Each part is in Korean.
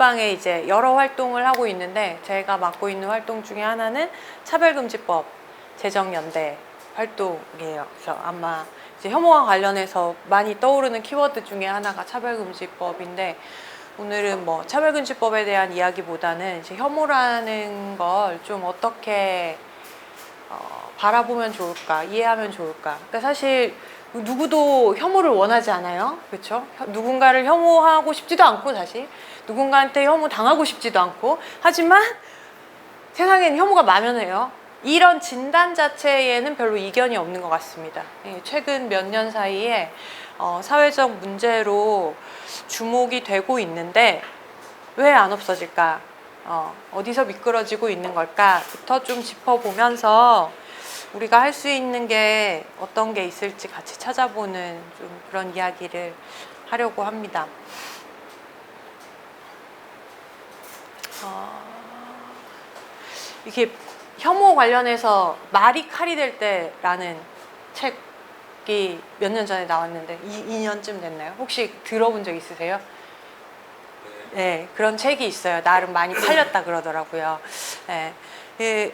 민주당에 이제 여러 활동을 하고 있는데, 제가 맡고 있는 활동 중에 하나는 차별금지법 제정연대 활동이에요. 그래서 아마 이제 혐오와 관련해서 많이 떠오르는 키워드 중에 하나가 차별금지법인데, 오늘은 뭐 차별금지법에 대한 이야기보다는 이제 혐오라는 걸 좀 어떻게 바라보면 좋을까, 이해하면 좋을까. 그러니까 사실 누구도 혐오를 원하지 않아요. 그렇죠? 누군가를 혐오하고 싶지도 않고, 사실 누군가한테 혐오 당하고 싶지도 않고, 하지만 세상에는 혐오가 만연해요. 이런 진단 자체에는 별로 이견이 없는 것 같습니다. 최근 몇 년 사이에 사회적 문제로 주목이 되고 있는데 왜 안 없어질까? 어디서 미끄러지고 있는 걸까부터 좀 짚어보면서 우리가 할 수 있는 게 어떤 게 있을지 같이 찾아보는 좀 그런 이야기를 하려고 합니다. 이게 혐오 관련해서 말이 칼이 될 때라는 책이 몇 년 전에 나왔는데 2년쯤 됐나요? 혹시 들어본 적 있으세요? 네, 그런 책이 있어요. 나름 많이 팔렸다 그러더라고요. 네.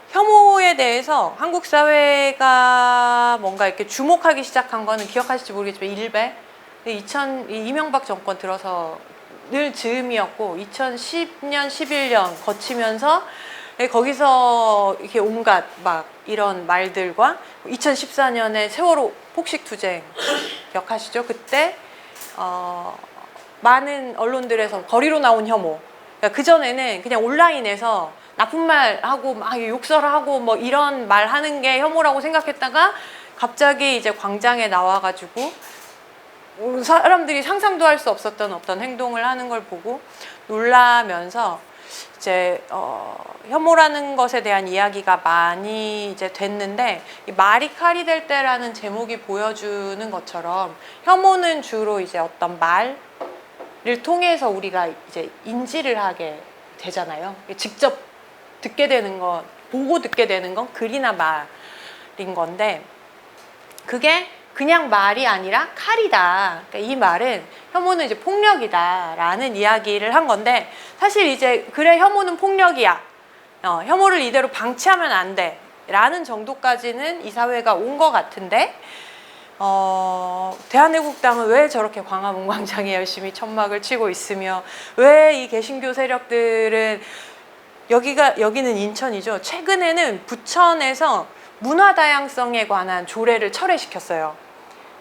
혐오에 대해서 한국 사회가 뭔가 이렇게 주목하기 시작한 거는 기억하실지 모르겠지만 일베 이명박 정권 들어서 늘 즈음이었고, 2010년, 11년 거치면서 거기서 이렇게 온갖 막 이런 말들과 2014년에 세월호 폭식투쟁 기억하시죠? 그때 많은 언론들에서 거리로 나온 혐오. 그러니까 그전에는 그냥 온라인에서 나쁜 말 하고 막 욕설하고 뭐 이런 말 하는 게 혐오라고 생각했다가 갑자기 이제 광장에 나와가지고 사람들이 상상도 할 수 없었던 어떤 행동을 하는 걸 보고 놀라면서 이제 혐오라는 것에 대한 이야기가 많이 이제 됐는데, 말이 칼이 될 때라는 제목이 보여주는 것처럼 혐오는 주로 이제 어떤 말을 통해서 우리가 이제 인지를 하게 되잖아요. 직접 듣게 되는 건, 보고 듣게 되는 건 글이나 말인 건데, 그게 그냥 말이 아니라 칼이다. 그러니까 이 말은 혐오는 이제 폭력이다라는 이야기를 한 건데, 사실 이제 그래 혐오는 폭력이야. 혐오를 이대로 방치하면 안 돼. 라는 정도까지는 이 사회가 온 것 같은데, 대한애국당은 왜 저렇게 광화문 광장에 열심히 천막을 치고 있으며, 왜 이 개신교 세력들은 여기는 인천이죠. 최근에는 부천에서 문화다양성에 관한 조례를 철회시켰어요.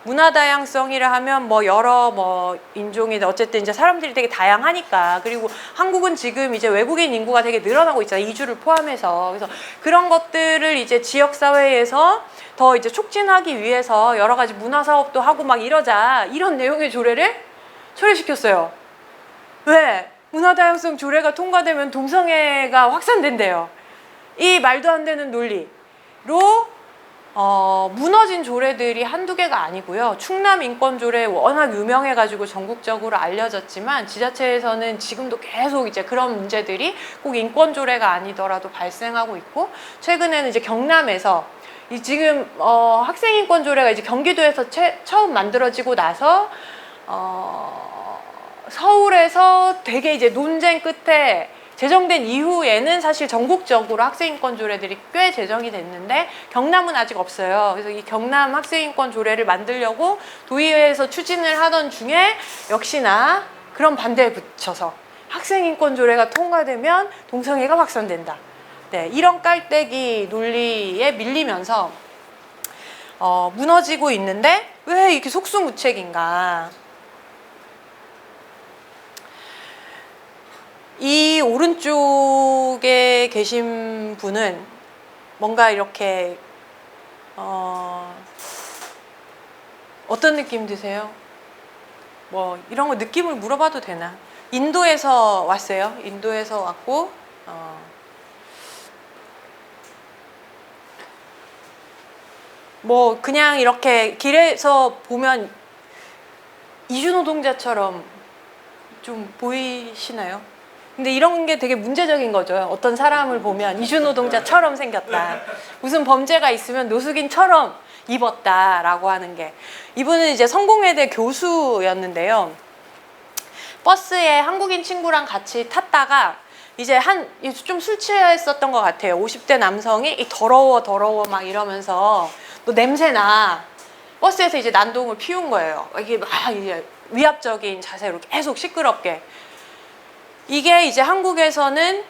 문화다양성이라 하면 뭐 여러 뭐 인종이 어쨌든 이제 사람들이 되게 다양하니까, 그리고 한국은 지금 이제 외국인 인구가 되게 늘어나고 있잖아요. 이주를 포함해서. 그래서 그런 것들을 이제 지역 사회에서 더 이제 촉진하기 위해서 여러 가지 문화 사업도 하고 막 이러자, 이런 내용의 조례를 철회시켰어요. 왜? 문화다양성 조례가 통과되면 동성애가 확산된대요. 이 말도 안 되는 논리로 무너진 조례들이 한두 개가 아니고요. 충남 인권조례 워낙 유명해가지고 전국적으로 알려졌지만, 지자체에서는 지금도 계속 이제 그런 문제들이 꼭 인권조례가 아니더라도 발생하고 있고, 최근에는 이제 경남에서 지금 학생인권조례가 이제 경기도에서 처음 만들어지고 나서 서울에서 되게 이제 논쟁 끝에 제정된 이후에는 사실 전국적으로 학생인권 조례들이 꽤 제정이 됐는데, 경남은 아직 없어요. 그래서 이 경남 학생인권 조례를 만들려고 도의회에서 추진을 하던 중에 역시나 그런 반대에 붙여서 학생인권 조례가 통과되면 동성애가 확산된다. 네, 이런 깔때기 논리에 밀리면서 무너지고 있는데 왜 이렇게 속수무책인가? 이 오른쪽에 계신 분은 뭔가 이렇게 어떤 느낌 드세요? 뭐 이런 거 느낌을 물어봐도 되나? 인도에서 왔어요. 인도에서 왔고 뭐 그냥 이렇게 길에서 보면 이주노동자처럼 좀 보이시나요? 근데 이런 게 되게 문제적인 거죠. 어떤 사람을 보면 이주노동자처럼 생겼다, 무슨 범죄가 있으면 노숙인처럼 입었다라고 하는 게. 이분은 이제 성공회대 교수였는데요. 버스에 한국인 친구랑 같이 탔다가 이제 좀 술 취했었던 것 같아요. 50대 남성이 이 더러워 막 이러면서 너 냄새나. 버스에서 이제 난동을 피운 거예요. 이게 막 이제 위압적인 자세로 계속 시끄럽게. 이게 이제 한국에서는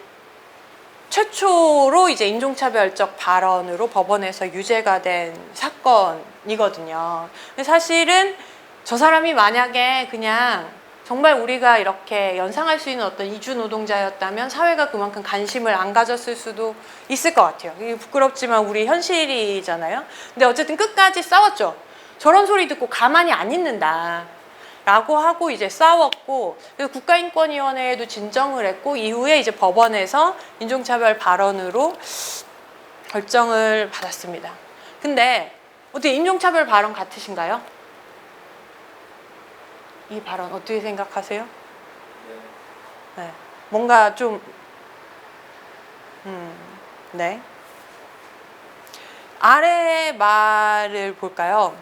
최초로 이제 인종차별적 발언으로 법원에서 유죄가 된 사건이거든요. 사실은 저 사람이 만약에 그냥 정말 우리가 이렇게 연상할 수 있는 어떤 이주 노동자였다면 사회가 그만큼 관심을 안 가졌을 수도 있을 것 같아요. 이게 부끄럽지만 우리 현실이잖아요. 근데 어쨌든 끝까지 싸웠죠. 저런 소리 듣고 가만히 안 있는다 라고 하고 이제 싸웠고, 그래서 국가인권위원회에도 진정을 했고, 이후에 이제 법원에서 인종차별 발언으로 결정을 받았습니다. 근데 어떻게 인종차별 발언 같으신가요? 이 발언 어떻게 생각하세요? 네. 뭔가 좀 네. 아래의 말을 볼까요?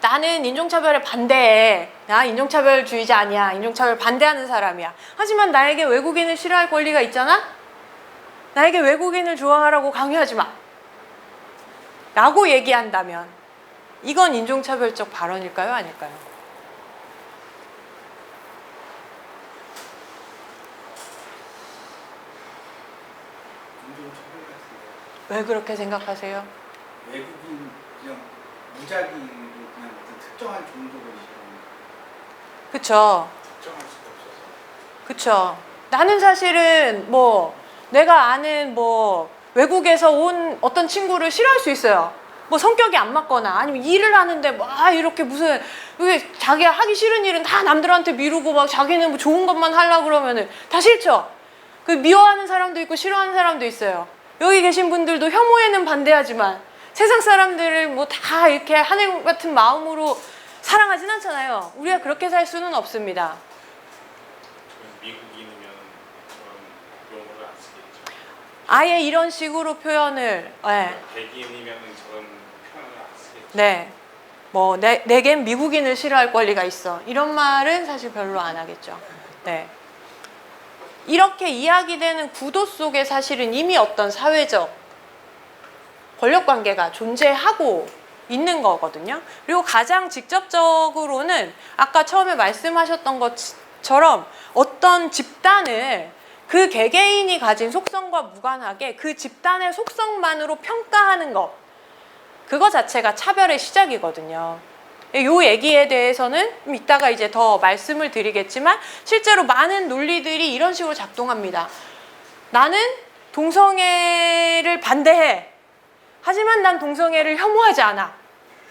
나는 인종차별에 반대해. 나 인종차별주의자 아니야. 인종차별 반대하는 사람이야. 하지만 나에게 외국인을 싫어할 권리가 있잖아? 나에게 외국인을 좋아하라고 강요하지 마. 라고 얘기한다면 이건 인종차별적 발언일까요? 아닐까요? 왜 그렇게 생각하세요? 외국인 그냥 무작위로 그냥 어떤 특정한 종족을 그쵸. 특정할 수가 없어서. 그쵸. 나는 사실은 뭐 내가 아는 뭐 외국에서 온 어떤 친구를 싫어할 수 있어요. 뭐 성격이 안 맞거나 아니면 일을 하는데 막 이렇게 무슨 자기가 하기 싫은 일은 다 남들한테 미루고 막 자기는 뭐 좋은 것만 하려고 그러면은 다 싫죠. 그 미워하는 사람도 있고 싫어하는 사람도 있어요. 여기 계신 분들도 혐오에는 반대하지만 세상 사람들을 뭐 다 이렇게 하늘 같은 마음으로 사랑하진 않잖아요. 우리가 그렇게 살 수는 없습니다. 미국인이면 그런 용어를 안 쓰겠죠. 아예 이런 식으로 표현을, 네. 백인이면 저런 표현을 안 쓰겠죠. 네. 뭐 내겐 미국인을 싫어할 권리가 있어. 이런 말은 사실 별로 안 하겠죠. 네. 이렇게 이야기되는 구도 속에 사실은 이미 어떤 사회적 권력관계가 존재하고 있는 거거든요. 그리고 가장 직접적으로는 아까 처음에 말씀하셨던 것처럼 어떤 집단을 그 개개인이 가진 속성과 무관하게 그 집단의 속성만으로 평가하는 것, 그거 자체가 차별의 시작이거든요. 이 얘기에 대해서는 이따가 이제 더 말씀을 드리겠지만 실제로 많은 논리들이 이런 식으로 작동합니다. 나는 동성애를 반대해. 하지만 난 동성애를 혐오하지 않아.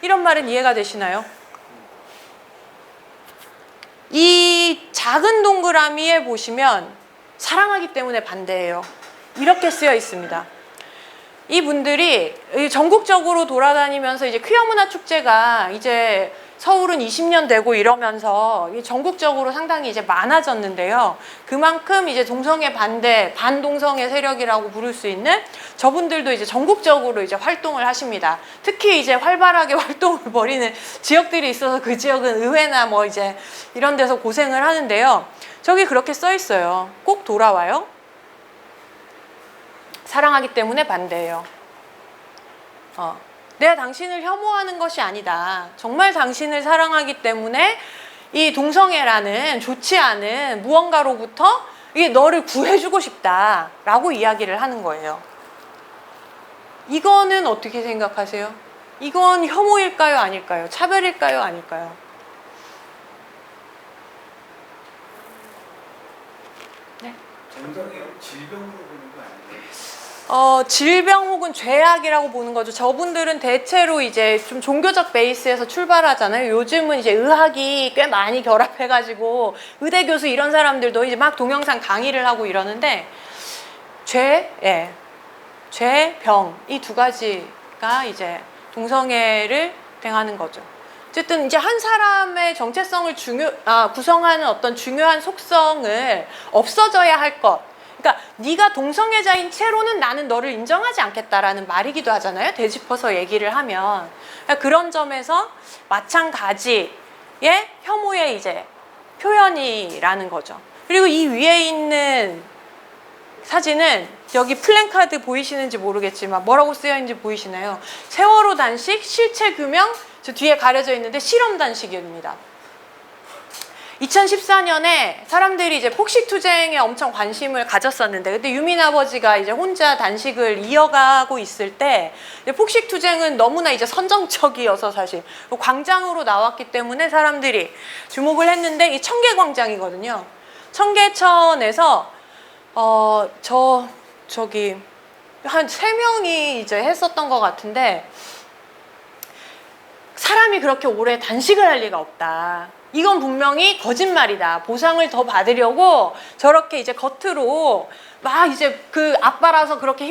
이런 말은 이해가 되시나요? 이 작은 동그라미에 보시면 사랑하기 때문에 반대해요. 이렇게 쓰여 있습니다. 이분들이 전국적으로 돌아다니면서 이제 퀴어 문화 축제가 이제 서울은 20년 되고 이러면서 전국적으로 상당히 이제 많아졌는데요. 그만큼 이제 동성애 반대, 반동성애 세력이라고 부를 수 있는 저분들도 이제 전국적으로 이제 활동을 하십니다. 특히 이제 활발하게 활동을 벌이는 지역들이 있어서 그 지역은 의회나 뭐 이제 이런 데서 고생을 하는데요. 저기 그렇게 써 있어요. 꼭 돌아와요. 사랑하기 때문에 반대해요. 내가 당신을 혐오하는 것이 아니다. 정말 당신을 사랑하기 때문에 이 동성애라는 좋지 않은 무언가로부터 이게 너를 구해주고 싶다라고 이야기를 하는 거예요. 이거는 어떻게 생각하세요? 이건 혐오일까요? 아닐까요? 차별일까요? 아닐까요? 네? 동성애 질병으로 보는 거 아니에요? 질병 혹은 죄악이라고 보는 거죠. 저분들은 대체로 이제 좀 종교적 베이스에서 출발하잖아요. 요즘은 이제 의학이 꽤 많이 결합해가지고 의대 교수 이런 사람들도 이제 막 동영상 강의를 하고 이러는데 죄, 병 이 두 가지가 이제 동성애를 댕하는 거죠. 어쨌든 이제 한 사람의 정체성을 구성하는 어떤 중요한 속성을 없어져야 할 것. 그러니까 네가 동성애자인 채로는 나는 너를 인정하지 않겠다라는 말이기도 하잖아요. 되짚어서 얘기를 하면. 그러니까 그런 점에서 마찬가지의 혐오의 이제 표현이라는 거죠. 그리고 이 위에 있는 사진은 여기 플랜카드 보이시는지 모르겠지만 뭐라고 쓰여 있는지 보이시나요? 세월호 단식 실체 규명, 저 뒤에 가려져 있는데 실험 단식입니다. 2014년에 사람들이 이제 폭식투쟁에 엄청 관심을 가졌었는데, 그때 유민 아버지가 이제 혼자 단식을 이어가고 있을 때, 폭식투쟁은 너무나 이제 선정적이어서 사실 광장으로 나왔기 때문에 사람들이 주목을 했는데, 이 청계광장이거든요. 청계천에서 저기 한 3명이 이제 했었던 것 같은데, 사람이 그렇게 오래 단식을 할 리가 없다. 이건 분명히 거짓말이다. 보상을 더 받으려고 저렇게 이제 겉으로 막 이제 그 아빠라서 그렇게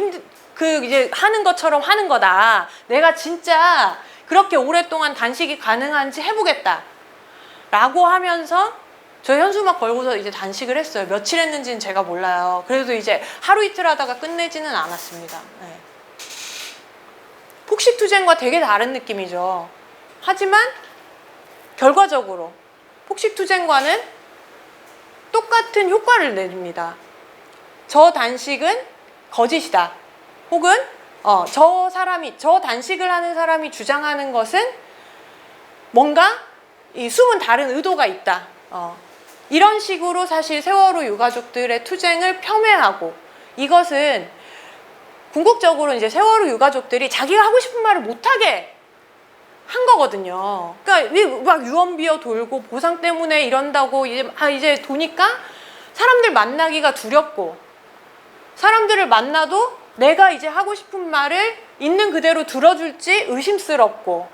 이제 하는 것처럼 하는 거다. 내가 진짜 그렇게 오랫동안 단식이 가능한지 해보겠다. 라고 하면서 저 현수막 걸고서 이제 단식을 했어요. 며칠 했는지는 제가 몰라요. 그래도 이제 하루 이틀 하다가 끝내지는 않았습니다. 네. 폭식투쟁과 되게 다른 느낌이죠. 하지만 결과적으로 폭식투쟁과는 똑같은 효과를 냅니다. 저 단식은 거짓이다. 혹은 저 단식을 하는 사람이 주장하는 것은 뭔가 이 숨은 다른 의도가 있다. 이런 식으로 사실 세월호 유가족들의 투쟁을 폄훼하고, 이것은 궁극적으로 이제 세월호 유가족들이 자기가 하고 싶은 말을 못하게 한 거거든요. 그러니까 막 유언비어 돌고 보상 때문에 이런다고 이제 도니까 사람들 만나기가 두렵고, 사람들을 만나도 내가 이제 하고 싶은 말을 있는 그대로 들어줄지 의심스럽고,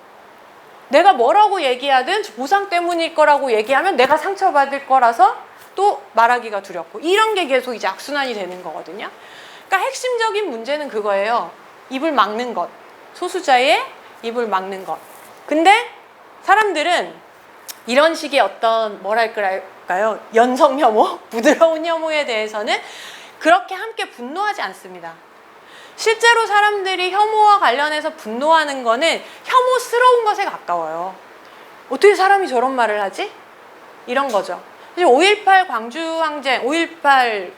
내가 뭐라고 얘기하든 보상 때문일 거라고 얘기하면 내가 상처받을 거라서 또 말하기가 두렵고, 이런 게 계속 이제 악순환이 되는 거거든요. 그러니까 핵심적인 문제는 그거예요. 입을 막는 것. 소수자의 입을 막는 것. 근데 사람들은 이런 식의 어떤 뭐랄까요, 연성 혐오, 부드러운 혐오에 대해서는 그렇게 함께 분노하지 않습니다. 실제로 사람들이 혐오와 관련해서 분노하는 거는 혐오스러운 것에 가까워요. 어떻게 사람이 저런 말을 하지? 이런 거죠. 5.18 광주항쟁, 5.18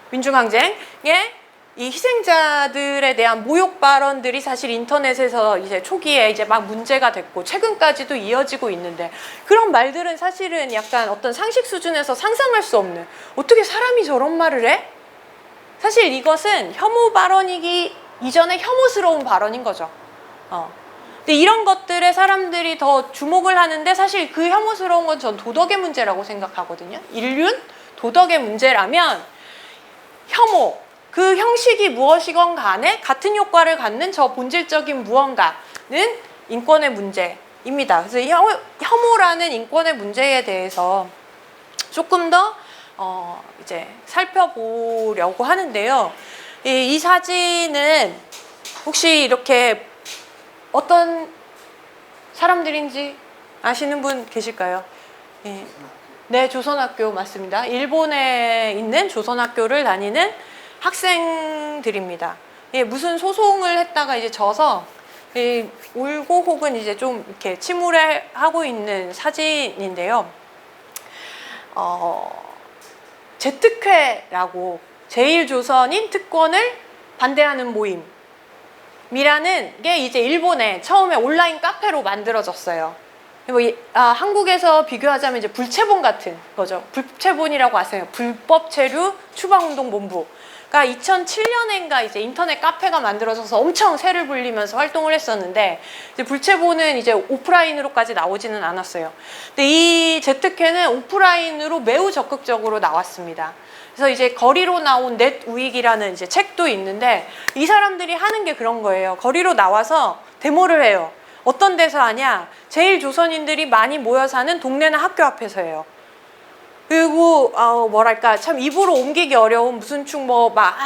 민중항쟁에 이 희생자들에 대한 모욕 발언들이 사실 인터넷에서 이제 초기에 이제 막 문제가 됐고 최근까지도 이어지고 있는데, 그런 말들은 사실은 약간 어떤 상식 수준에서 상상할 수 없는, 어떻게 사람이 저런 말을 해? 사실 이것은 혐오 발언이기 이전에 혐오스러운 발언인 거죠. 근데 이런 것들에 사람들이 더 주목을 하는데, 사실 그 혐오스러운 건 전 도덕의 문제라고 생각하거든요. 인륜? 도덕의 문제라면 혐오, 그 형식이 무엇이건 간에 같은 효과를 갖는 저 본질적인 무언가는 인권의 문제입니다. 그래서 혐오라는 인권의 문제에 대해서 조금 더 이제 살펴보려고 하는데요. 이 사진은 혹시 이렇게 어떤 사람들인지 아시는 분 계실까요? 예. 네, 조선학교 맞습니다. 일본에 있는 조선학교를 다니는 학생들입니다. 예, 무슨 소송을 했다가 이제 져서 울고 혹은 이제 좀 이렇게 침울해하고 있는 사진인데요. 제특회라고, 제일조선인 특권을 반대하는 모임이라는 게 이제 일본에 처음에 온라인 카페로 만들어졌어요. 한국에서 비교하자면 이제 불체본 같은 거죠. 불체본이라고 아세요? 불법 체류 추방운동본부. 그러니까 2007년인가 이제 인터넷 카페가 만들어져서 엄청 새를 불리면서 활동을 했었는데, 이제 불체본은 이제 오프라인으로까지 나오지는 않았어요. 근데 이 제특회는 오프라인으로 매우 적극적으로 나왔습니다. 그래서 이제 거리로 나온 넷 우익이라는 이제 책도 있는데, 이 사람들이 하는 게 그런 거예요. 거리로 나와서 데모를 해요. 어떤 데서 하냐? 제일 조선인들이 많이 모여 사는 동네나 학교 앞에서 해요. 그리고 뭐랄까, 참 입으로 옮기기 어려운 무슨 축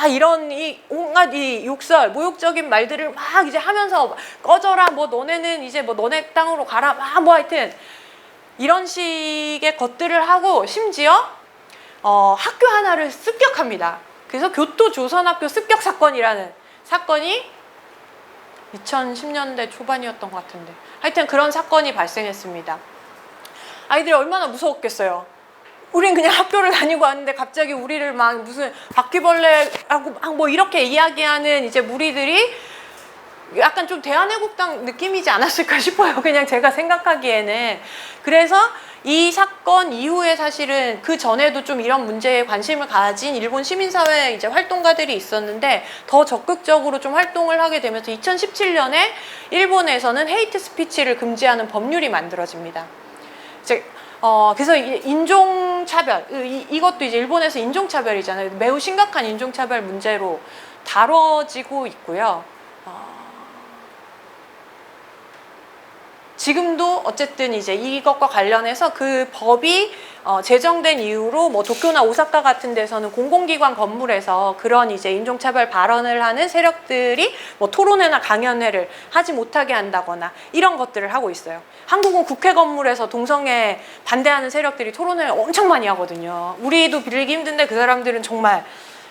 이런 온갖 이 욕설, 모욕적인 말들을 막 이제 하면서 꺼져라, 뭐 너네는 이제 뭐 너네 땅으로 가라, 하여튼 이런 식의 것들을 하고, 심지어 학교 하나를 습격합니다. 그래서 교토 조선학교 습격 사건이라는 사건이 2010년대 초반이었던 것 같은데, 하여튼 그런 사건이 발생했습니다. 아이들이 얼마나 무서웠겠어요. 우린 그냥 학교를 다니고 왔는데 갑자기 우리를 막 무슨 바퀴벌레하고 막 뭐 이렇게 이야기하는 이제 무리들이 약간 좀 대한애국당 느낌이지 않았을까 싶어요. 그냥 제가 생각하기에는. 그래서 이 사건 이후에 사실은 그 전에도 좀 이런 문제에 관심을 가진 일본 시민사회 이제 활동가들이 있었는데 더 적극적으로 좀 활동을 하게 되면서 2017년에 일본에서는 헤이트 스피치를 금지하는 법률이 만들어집니다. 이제 그래서 인종차별, 이것도 이제 일본에서 인종차별이잖아요. 매우 심각한 인종차별 문제로 다뤄지고 있고요. 지금도 어쨌든 이제 이것과 관련해서 그 법이 제정된 이후로 뭐 도쿄나 오사카 같은 데서는 공공기관 건물에서 그런 이제 인종차별 발언을 하는 세력들이 뭐 토론회나 강연회를 하지 못하게 한다거나 이런 것들을 하고 있어요. 한국은 국회 건물에서 동성애 반대하는 세력들이 토론회를 엄청 많이 하거든요. 우리도 빌리기 힘든데 그 사람들은 정말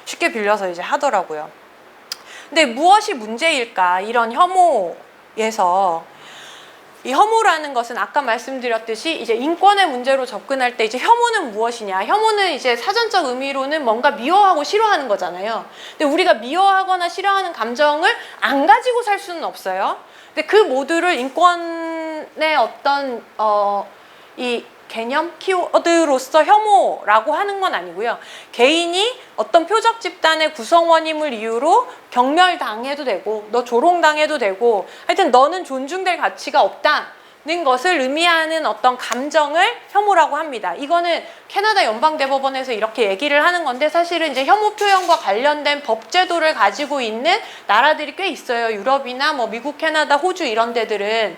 쉽게 빌려서 이제 하더라고요. 근데 무엇이 문제일까? 이런 혐오에서 이 혐오라는 것은 아까 말씀드렸듯이 이제 인권의 문제로 접근할 때 이제 혐오는 무엇이냐? 혐오는 이제 사전적 의미로는 뭔가 미워하고 싫어하는 거잖아요. 근데 우리가 미워하거나 싫어하는 감정을 안 가지고 살 수는 없어요. 근데 그 모두를 인권의 어떤 이 개념 키워드로서 혐오라고 하는 건 아니고요. 개인이 어떤 표적 집단의 구성원임을 이유로 경멸당해도 되고 너 조롱당해도 되고 하여튼 너는 존중될 가치가 없다는 것을 의미하는 어떤 감정을 혐오라고 합니다. 이거는 캐나다 연방대법원에서 이렇게 얘기를 하는 건데 사실은 이제 혐오 표현과 관련된 법 제도를 가지고 있는 나라들이 꽤 있어요. 유럽이나 뭐 미국, 캐나다, 호주 이런 데들은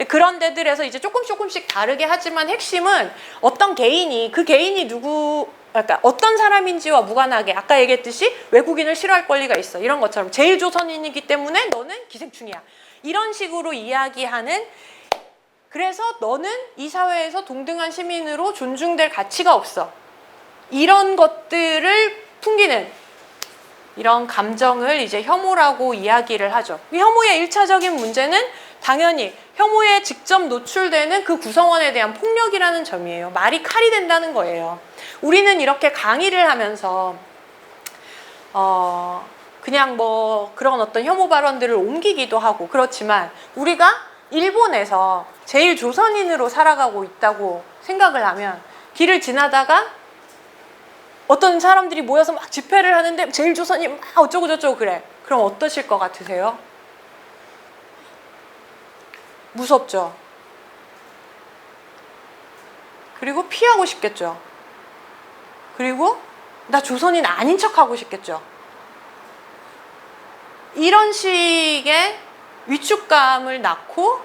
그런 데들에서 이제 조금씩 다르게 하지만 핵심은 어떤 개인이 그 개인이 그러니까 어떤 사람인지와 무관하게 아까 얘기했듯이 외국인을 싫어할 권리가 있어. 이런 것처럼 제1조선인이기 때문에 너는 기생충이야. 이런 식으로 이야기하는 그래서 너는 이 사회에서 동등한 시민으로 존중될 가치가 없어. 이런 것들을 풍기는 이런 감정을 이제 혐오라고 이야기를 하죠. 혐오의 1차적인 문제는 당연히 혐오에 직접 노출되는 그 구성원에 대한 폭력이라는 점이에요. 말이 칼이 된다는 거예요. 우리는 이렇게 강의를 하면서 그냥 뭐 그런 어떤 혐오 발언들을 옮기기도 하고 그렇지만 우리가 일본에서 제1조선인으로 살아가고 있다고 생각을 하면 길을 지나다가 어떤 사람들이 모여서 막 집회를 하는데 제1조선인 막 어쩌고 저쩌고 그래. 그럼 어떠실 것 같으세요? 무섭죠. 그리고 피하고 싶겠죠. 그리고 나 조선인 아닌 척하고 싶겠죠. 이런 식의 위축감을 낳고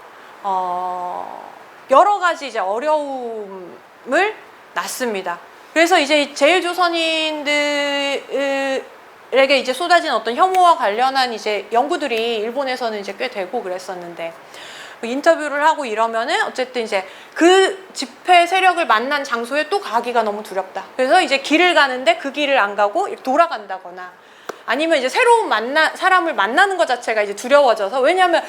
여러 가지 이제 어려움을 낳습니다. 그래서 이제 제1조선인들에게 이제 쏟아진 어떤 혐오와 관련한 이제 연구들이 일본에서는 이제 꽤 되고 그랬었는데 인터뷰를 하고 이러면은 어쨌든 이제 그 집회 세력을 만난 장소에 또 가기가 너무 두렵다. 그래서 이제 길을 가는데 그 길을 안 가고 돌아간다거나 아니면 이제 새로운 사람을 만나는 것 자체가 이제 두려워져서 왜냐하면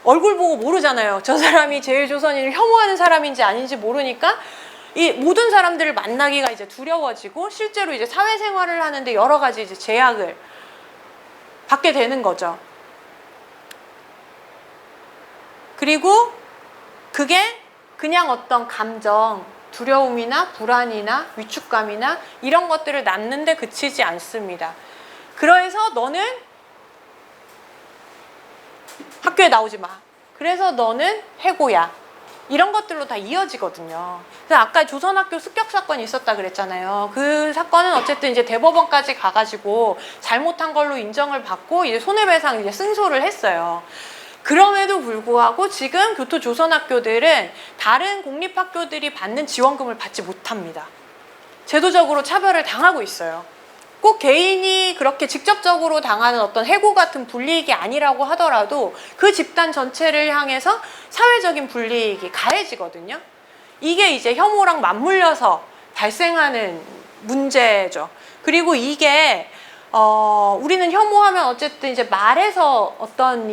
얼굴 보고 모르잖아요. 저 사람이 제1조선인을 혐오하는 사람인지 아닌지 모르니까 이 모든 사람들을 만나기가 이제 두려워지고 실제로 이제 사회생활을 하는데 여러 가지 이제 제약을 받게 되는 거죠. 그리고 그게 그냥 어떤 감정, 두려움이나 불안이나 위축감이나 이런 것들을 낳는데 그치지 않습니다. 그래서 너는 학교에 나오지 마. 그래서 너는 해고야. 이런 것들로 다 이어지거든요. 그래서 아까 조선학교 습격 사건이 있었다 그랬잖아요. 그 사건은 어쨌든 이제 대법원까지 가가지고 잘못한 걸로 인정을 받고 이제 손해배상 이제 승소를 했어요. 그럼에도 불구하고 지금 교토조선학교들은 다른 공립학교들이 받는 지원금을 받지 못합니다. 제도적으로 차별을 당하고 있어요. 꼭 개인이 그렇게 직접적으로 당하는 어떤 해고 같은 불이익이 아니라고 하더라도 그 집단 전체를 향해서 사회적인 불이익이 가해지거든요. 이게 이제 혐오랑 맞물려서 발생하는 문제죠. 그리고 이게 우리는 혐오하면 어쨌든 이제 말에서 어떤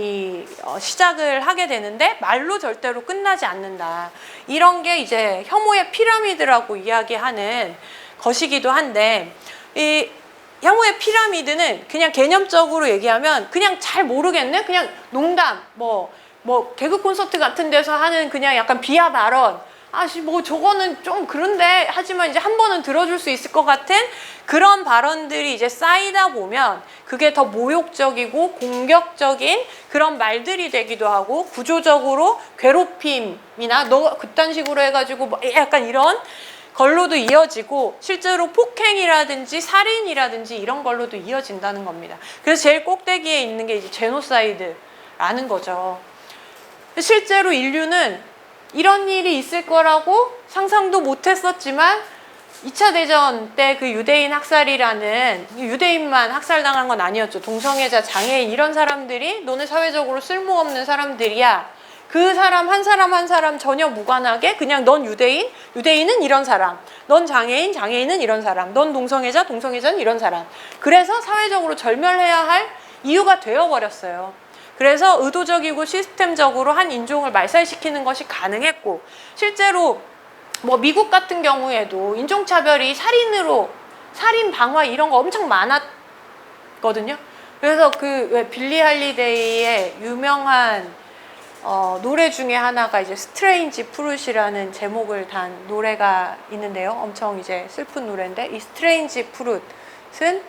시작을 하게 되는데 말로 절대로 끝나지 않는다. 이런 게 이제 혐오의 피라미드라고 이야기하는 것이기도 한데, 이 혐오의 피라미드는 그냥 개념적으로 얘기하면 그냥 잘 모르겠네? 그냥 농담, 뭐 개그 콘서트 같은 데서 하는 그냥 약간 비하 발언, 뭐 저거는 좀 그런데 하지만 이제 한 번은 들어줄 수 있을 것 같은 그런 발언들이 이제 쌓이다 보면 그게 더 모욕적이고 공격적인 그런 말들이 되기도 하고, 구조적으로 괴롭힘이나 너 그딴 식으로 해가지고 뭐 약간 이런 걸로도 이어지고, 실제로 폭행이라든지 살인이라든지 이런 걸로도 이어진다는 겁니다. 그래서 제일 꼭대기에 있는 게 이제 제노사이드라는 거죠. 실제로 인류는 이런 일이 있을 거라고 상상도 못했었지만 2차 대전 때 그 유대인 학살이라는, 유대인만 학살당한 건 아니었죠. 동성애자, 장애인 이런 사람들이 너네 사회적으로 쓸모없는 사람들이야. 그 사람 한 사람 한 사람 전혀 무관하게 그냥 넌 유대인, 유대인은 이런 사람, 넌 장애인, 장애인은 이런 사람, 넌 동성애자, 동성애자는 이런 사람. 그래서 사회적으로 절멸해야 할 이유가 되어버렸어요. 그래서 의도적이고 시스템적으로 한 인종을 말살시키는 것이 가능했고, 실제로 뭐 미국 같은 경우에도 인종차별이 살인으로, 살인 방화 이런 거 엄청 많았거든요. 그래서 그 왜 빌리 할리데이의 유명한 노래 중에 하나가 이제 스트레인지 프룻이라는 제목을 단 노래가 있는데요. 엄청 이제 슬픈 노래인데, 이 스트레인지 프룻은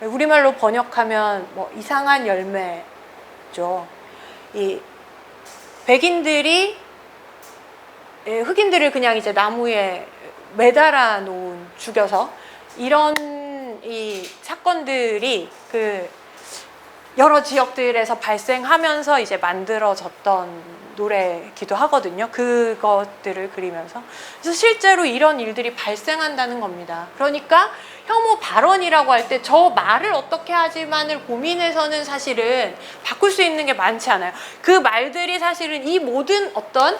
우리말로 번역하면 뭐 이상한 열매, 이 백인들이 흑인들을 그냥 이제 나무에 매달아 놓은, 죽여서, 이런 이 사건들이 그 여러 지역들에서 발생하면서 이제 만들어졌던 노래기도 하거든요. 그것들을 그리면서. 그래서 실제로 이런 일들이 발생한다는 겁니다. 그러니까 혐오 발언이라고 할 때 저 말을 어떻게 하지만을 고민해서는 사실은 바꿀 수 있는 게 많지 않아요. 그 말들이 사실은 이 모든 어떤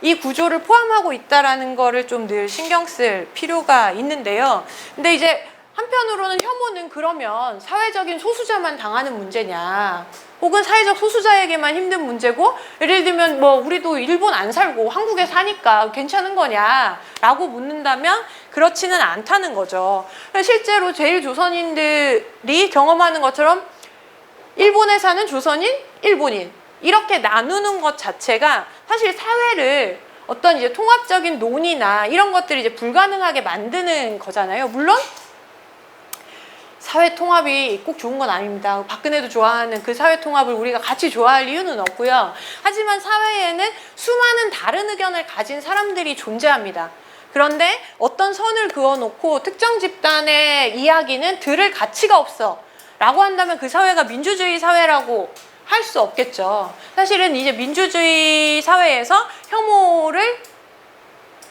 이 구조를 포함하고 있다라는 거를 좀 늘 신경 쓸 필요가 있는데요. 근데 이제 한편으로는 혐오는 그러면 사회적인 소수자만 당하는 문제냐, 혹은 사회적 소수자에게만 힘든 문제고, 예를 들면 뭐 우리도 일본 안 살고 한국에 사니까 괜찮은 거냐 라고 묻는다면 그렇지는 않다는 거죠. 실제로 제일 조선인들이 경험하는 것처럼 일본에 사는 조선인, 일본인 이렇게 나누는 것 자체가 사실 사회를 어떤 이제 통합적인 논의나 이런 것들이 이제 불가능하게 만드는 거잖아요. 물론 사회 통합이 꼭 좋은 건 아닙니다. 박근혜도 좋아하는 그 사회 통합을 우리가 같이 좋아할 이유는 없고요. 하지만 사회에는 수많은 다른 의견을 가진 사람들이 존재합니다. 그런데 어떤 선을 그어놓고 특정 집단의 이야기는 들을 가치가 없어 라고 한다면 그 사회가 민주주의 사회라고 할 수 없겠죠. 사실은 이제 민주주의 사회에서 혐오를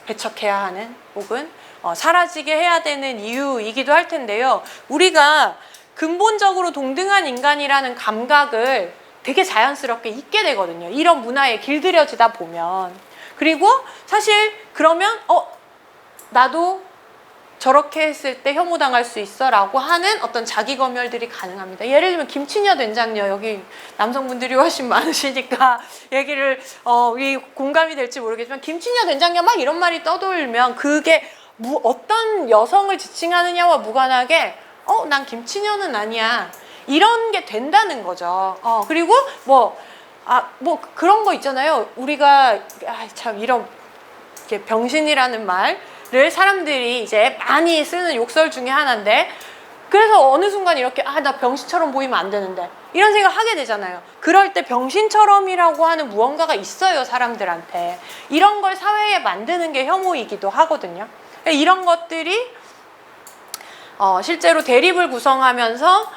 배척해야 하는, 혹은 사라지게 해야 되는 이유이기도 할 텐데요. 우리가 근본적으로 동등한 인간이라는 감각을 되게 자연스럽게 잊게 되거든요. 이런 문화에 길들여지다 보면. 그리고 사실 그러면 나도 저렇게 했을 때 혐오당할 수 있어 라고 하는 어떤 자기 검열들이 가능합니다. 예를 들면 김치녀 된장녀, 여기 남성분들이 훨씬 많으시니까 얘기를 공감이 될지 모르겠지만, 김치녀 된장녀 막 이런 말이 떠돌면 그게 어떤 여성을 지칭하느냐와 무관하게 난 김치녀는 아니야 이런 게 된다는 거죠. 그리고 뭐 그런 거 있잖아요. 우리가 참 이런 병신이라는 말을 사람들이 이제 많이 쓰는 욕설 중에 하나인데, 그래서 어느 순간 이렇게 나 병신처럼 보이면 안 되는데 이런 생각 하게 되잖아요. 그럴 때 병신처럼이라고 하는 무언가가 있어요, 사람들한테. 이런 걸 사회에 만드는 게 혐오이기도 하거든요. 이런 것들이 실제로 대립을 구성하면서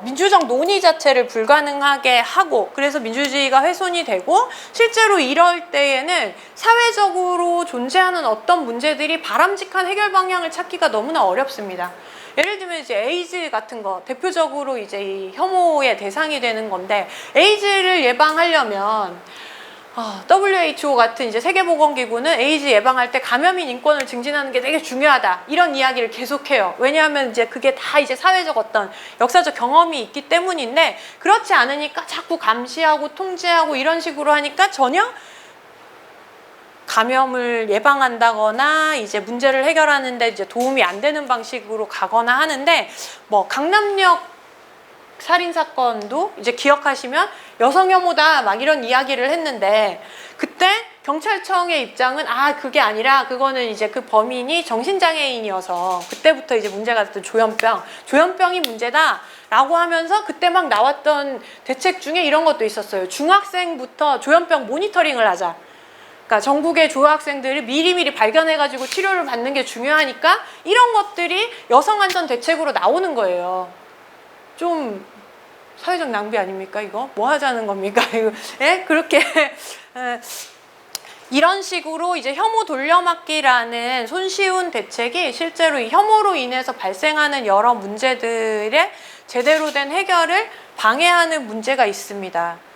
민주적 논의 자체를 불가능하게 하고, 그래서 민주주의가 훼손이 되고, 실제로 이럴 때에는 사회적으로 존재하는 어떤 문제들이 바람직한 해결 방향을 찾기가 너무나 어렵습니다. 예를 들면 이제 에이즈 같은 거, 대표적으로 이제 이 혐오의 대상이 되는 건데, 에이즈를 예방하려면 WHO 같은 이제 세계보건기구는 에이즈 예방할 때 감염인 인권을 증진하는 게 되게 중요하다, 이런 이야기를 계속해요. 왜냐하면 이제 그게 다 이제 사회적 어떤 역사적 경험이 있기 때문인데, 그렇지 않으니까 자꾸 감시하고 통제하고 이런 식으로 하니까 전혀 감염을 예방한다거나 이제 문제를 해결하는데 이제 도움이 안 되는 방식으로 가거나 하는데 뭐 강남역 살인 사건도 이제 기억하시면 여성 혐오다 막 이런 이야기를 했는데 그때 경찰청의 입장은 그게 아니라 그거는 이제 그 범인이 정신장애인이어서 그때부터 이제 문제가 됐던 조현병이 문제다라고 하면서 그때 막 나왔던 대책 중에 이런 것도 있었어요. 중학생부터 조현병 모니터링을 하자. 그러니까 전국의 조학생들이 미리미리 발견해가지고 치료를 받는 게 중요하니까 이런 것들이 여성 안전 대책으로 나오는 거예요. 좀 사회적 낭비 아닙니까 이거? 뭐 하자는 겁니까 이거? 예? 그렇게 이런 식으로 이제 혐오 돌려막기라는 손쉬운 대책이 실제로 이 혐오로 인해서 발생하는 여러 문제들의 제대로 된 해결을 방해하는 문제가 있습니다.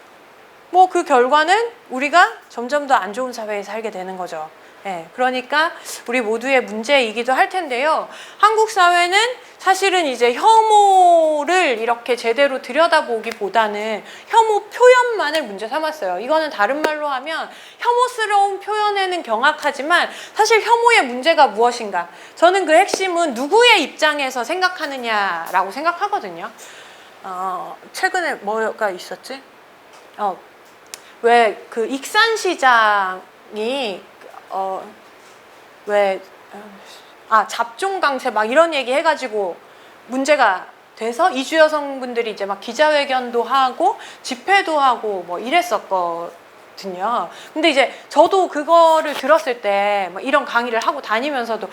뭐 그 결과는 우리가 점점 더 안 좋은 사회에 살게 되는 거죠. 예, 그러니까 우리 모두의 문제이기도 할 텐데요. 한국 사회는 사실은 이제 혐오를 이렇게 제대로 들여다보기보다는 혐오 표현만을 문제 삼았어요. 이거는 다른 말로 하면 혐오스러운 표현에는 경악하지만 사실 혐오의 문제가 무엇인가? 저는 그 핵심은 누구의 입장에서 생각하느냐라고 생각하거든요. 최근에 뭐가 있었지? 왜 그 익산시장이 잡종강세 막 이런 얘기 해가지고 문제가 돼서 이주 여성분들이 이제 막 기자회견도 하고 집회도 하고 뭐 이랬었거든요. 근데 이제 저도 그거를 들었을 때 막 이런 강의를 하고 다니면서도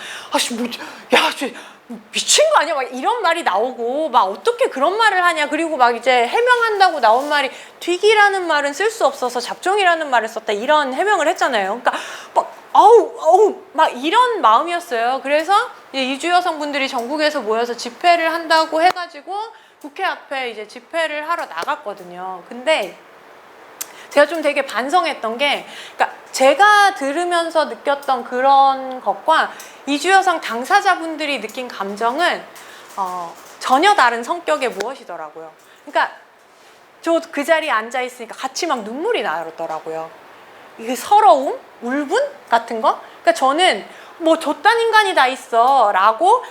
미친 거 아니야? 막 이런 말이 나오고 막 어떻게 그런 말을 하냐. 그리고 막 이제 해명한다고 나온 말이 뒤기라는 말은 쓸 수 없어서 잡종이라는 말을 썼다 이런 해명을 했잖아요. 그러니까 막 막 이런 마음이었어요. 그래서 이주 여성분들이 전국에서 모여서 집회를 한다고 해가지고 국회 앞에 이제 집회를 하러 나갔거든요. 근데 제가 좀 되게 반성했던 게, 그러니까 제가 들으면서 느꼈던 그런 것과 이주 여성 당사자분들이 느낀 감정은 전혀 다른 성격의 무엇이더라고요. 그러니까 저 그 자리에 앉아 있으니까 같이 막 눈물이 나더라고요. 이게 서러움, 울분 같은 거. 그러니까 저는 뭐 저딴 인간이 다 있어라고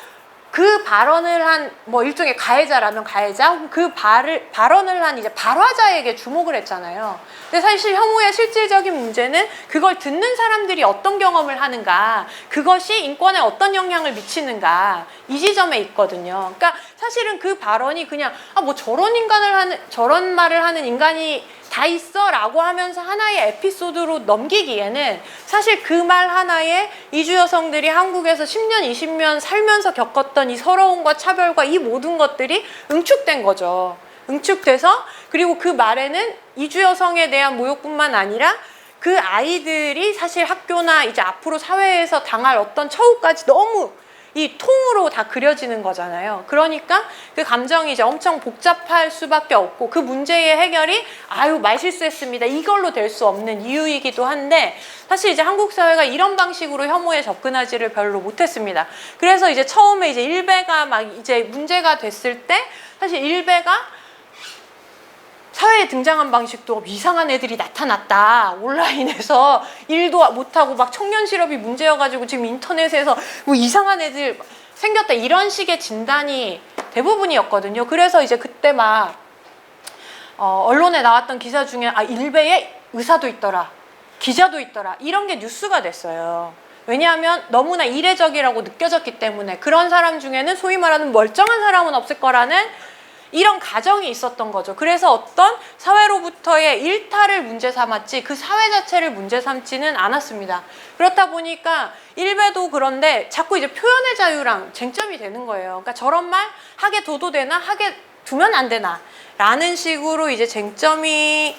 그 발언을 한 뭐 일종의 가해자라면 가해자, 그 발언을 한 이제 발화자에게 주목을 했잖아요. 근데 사실 혐오의 실질적인 문제는 그걸 듣는 사람들이 어떤 경험을 하는가, 그것이 인권에 어떤 영향을 미치는가 이 지점에 있거든요. 그러니까 사실은 그 발언이 그냥 뭐 저런 말을 하는 인간이 다 있어라고 하면서 하나의 에피소드로 넘기기에는 사실 그 말 하나에 이주 여성들이 한국에서 10년, 20년 살면서 겪었던 이 서러움과 차별과 이 모든 것들이 응축된 거죠. 응축돼서 그리고 그 말에는 이주 여성에 대한 모욕뿐만 아니라 그 아이들이 사실 학교나 이제 앞으로 사회에서 당할 어떤 처우까지 너무 이 통으로 다 그려지는 거잖아요. 그러니까 그 감정이 이제 엄청 복잡할 수밖에 없고 그 문제의 해결이 말 실수했습니다. 이걸로 될 수 없는 이유이기도 한데 사실 이제 한국 사회가 이런 방식으로 혐오에 접근하지를 별로 못했습니다. 그래서 이제 처음에 이제 일베가 막 이제 문제가 됐을 때 사실 일베가 사회에 등장한 방식도 이상한 애들이 나타났다. 온라인에서 일도 못하고 막 청년 실업이 문제여가지고 지금 인터넷에서 뭐 이상한 애들 생겼다. 이런 식의 진단이 대부분이었거든요. 그래서 이제 그때 막 언론에 나왔던 기사 중에 일베에 의사도 있더라. 기자도 있더라. 이런 게 뉴스가 됐어요. 왜냐하면 너무나 이례적이라고 느껴졌기 때문에 그런 사람 중에는 소위 말하는 멀쩡한 사람은 없을 거라는 이런 가정이 있었던 거죠. 그래서 어떤 사회로부터의 일탈을 문제 삼았지 그 사회 자체를 문제 삼지는 않았습니다. 그렇다 보니까 일베도 그런데 자꾸 이제 표현의 자유랑 쟁점이 되는 거예요. 그러니까 저런 말 하게 둬도 되나 하게 두면 안 되나 라는 식으로 이제 쟁점이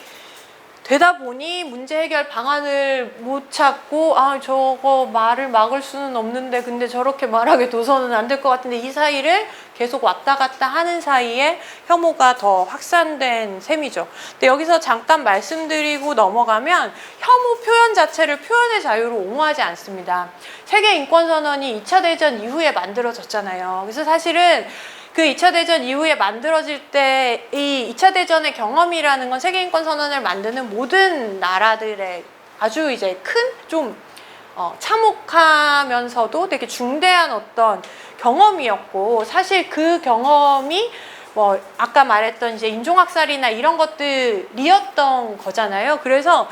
되다 보니 문제 해결 방안을 못 찾고 저거 말을 막을 수는 없는데 근데 저렇게 말하게 둬서는 안 될 것 같은데 이 사이를 계속 왔다 갔다 하는 사이에 혐오가 더 확산된 셈이죠. 근데 여기서 잠깐 말씀드리고 넘어가면 혐오 표현 자체를 표현의 자유로 옹호하지 않습니다. 세계인권선언이 2차 대전 이후에 만들어졌잖아요. 그래서 사실은 그 2차 대전 이후에 만들어질 때 이 2차 대전의 경험이라는 건 세계인권선언을 만드는 모든 나라들의 아주 이제 큰 좀 참혹하면서도 되게 중대한 어떤 경험이었고, 사실 그 경험이 뭐 아까 말했던 이제 인종학살이나 이런 것들이었던 거잖아요. 그래서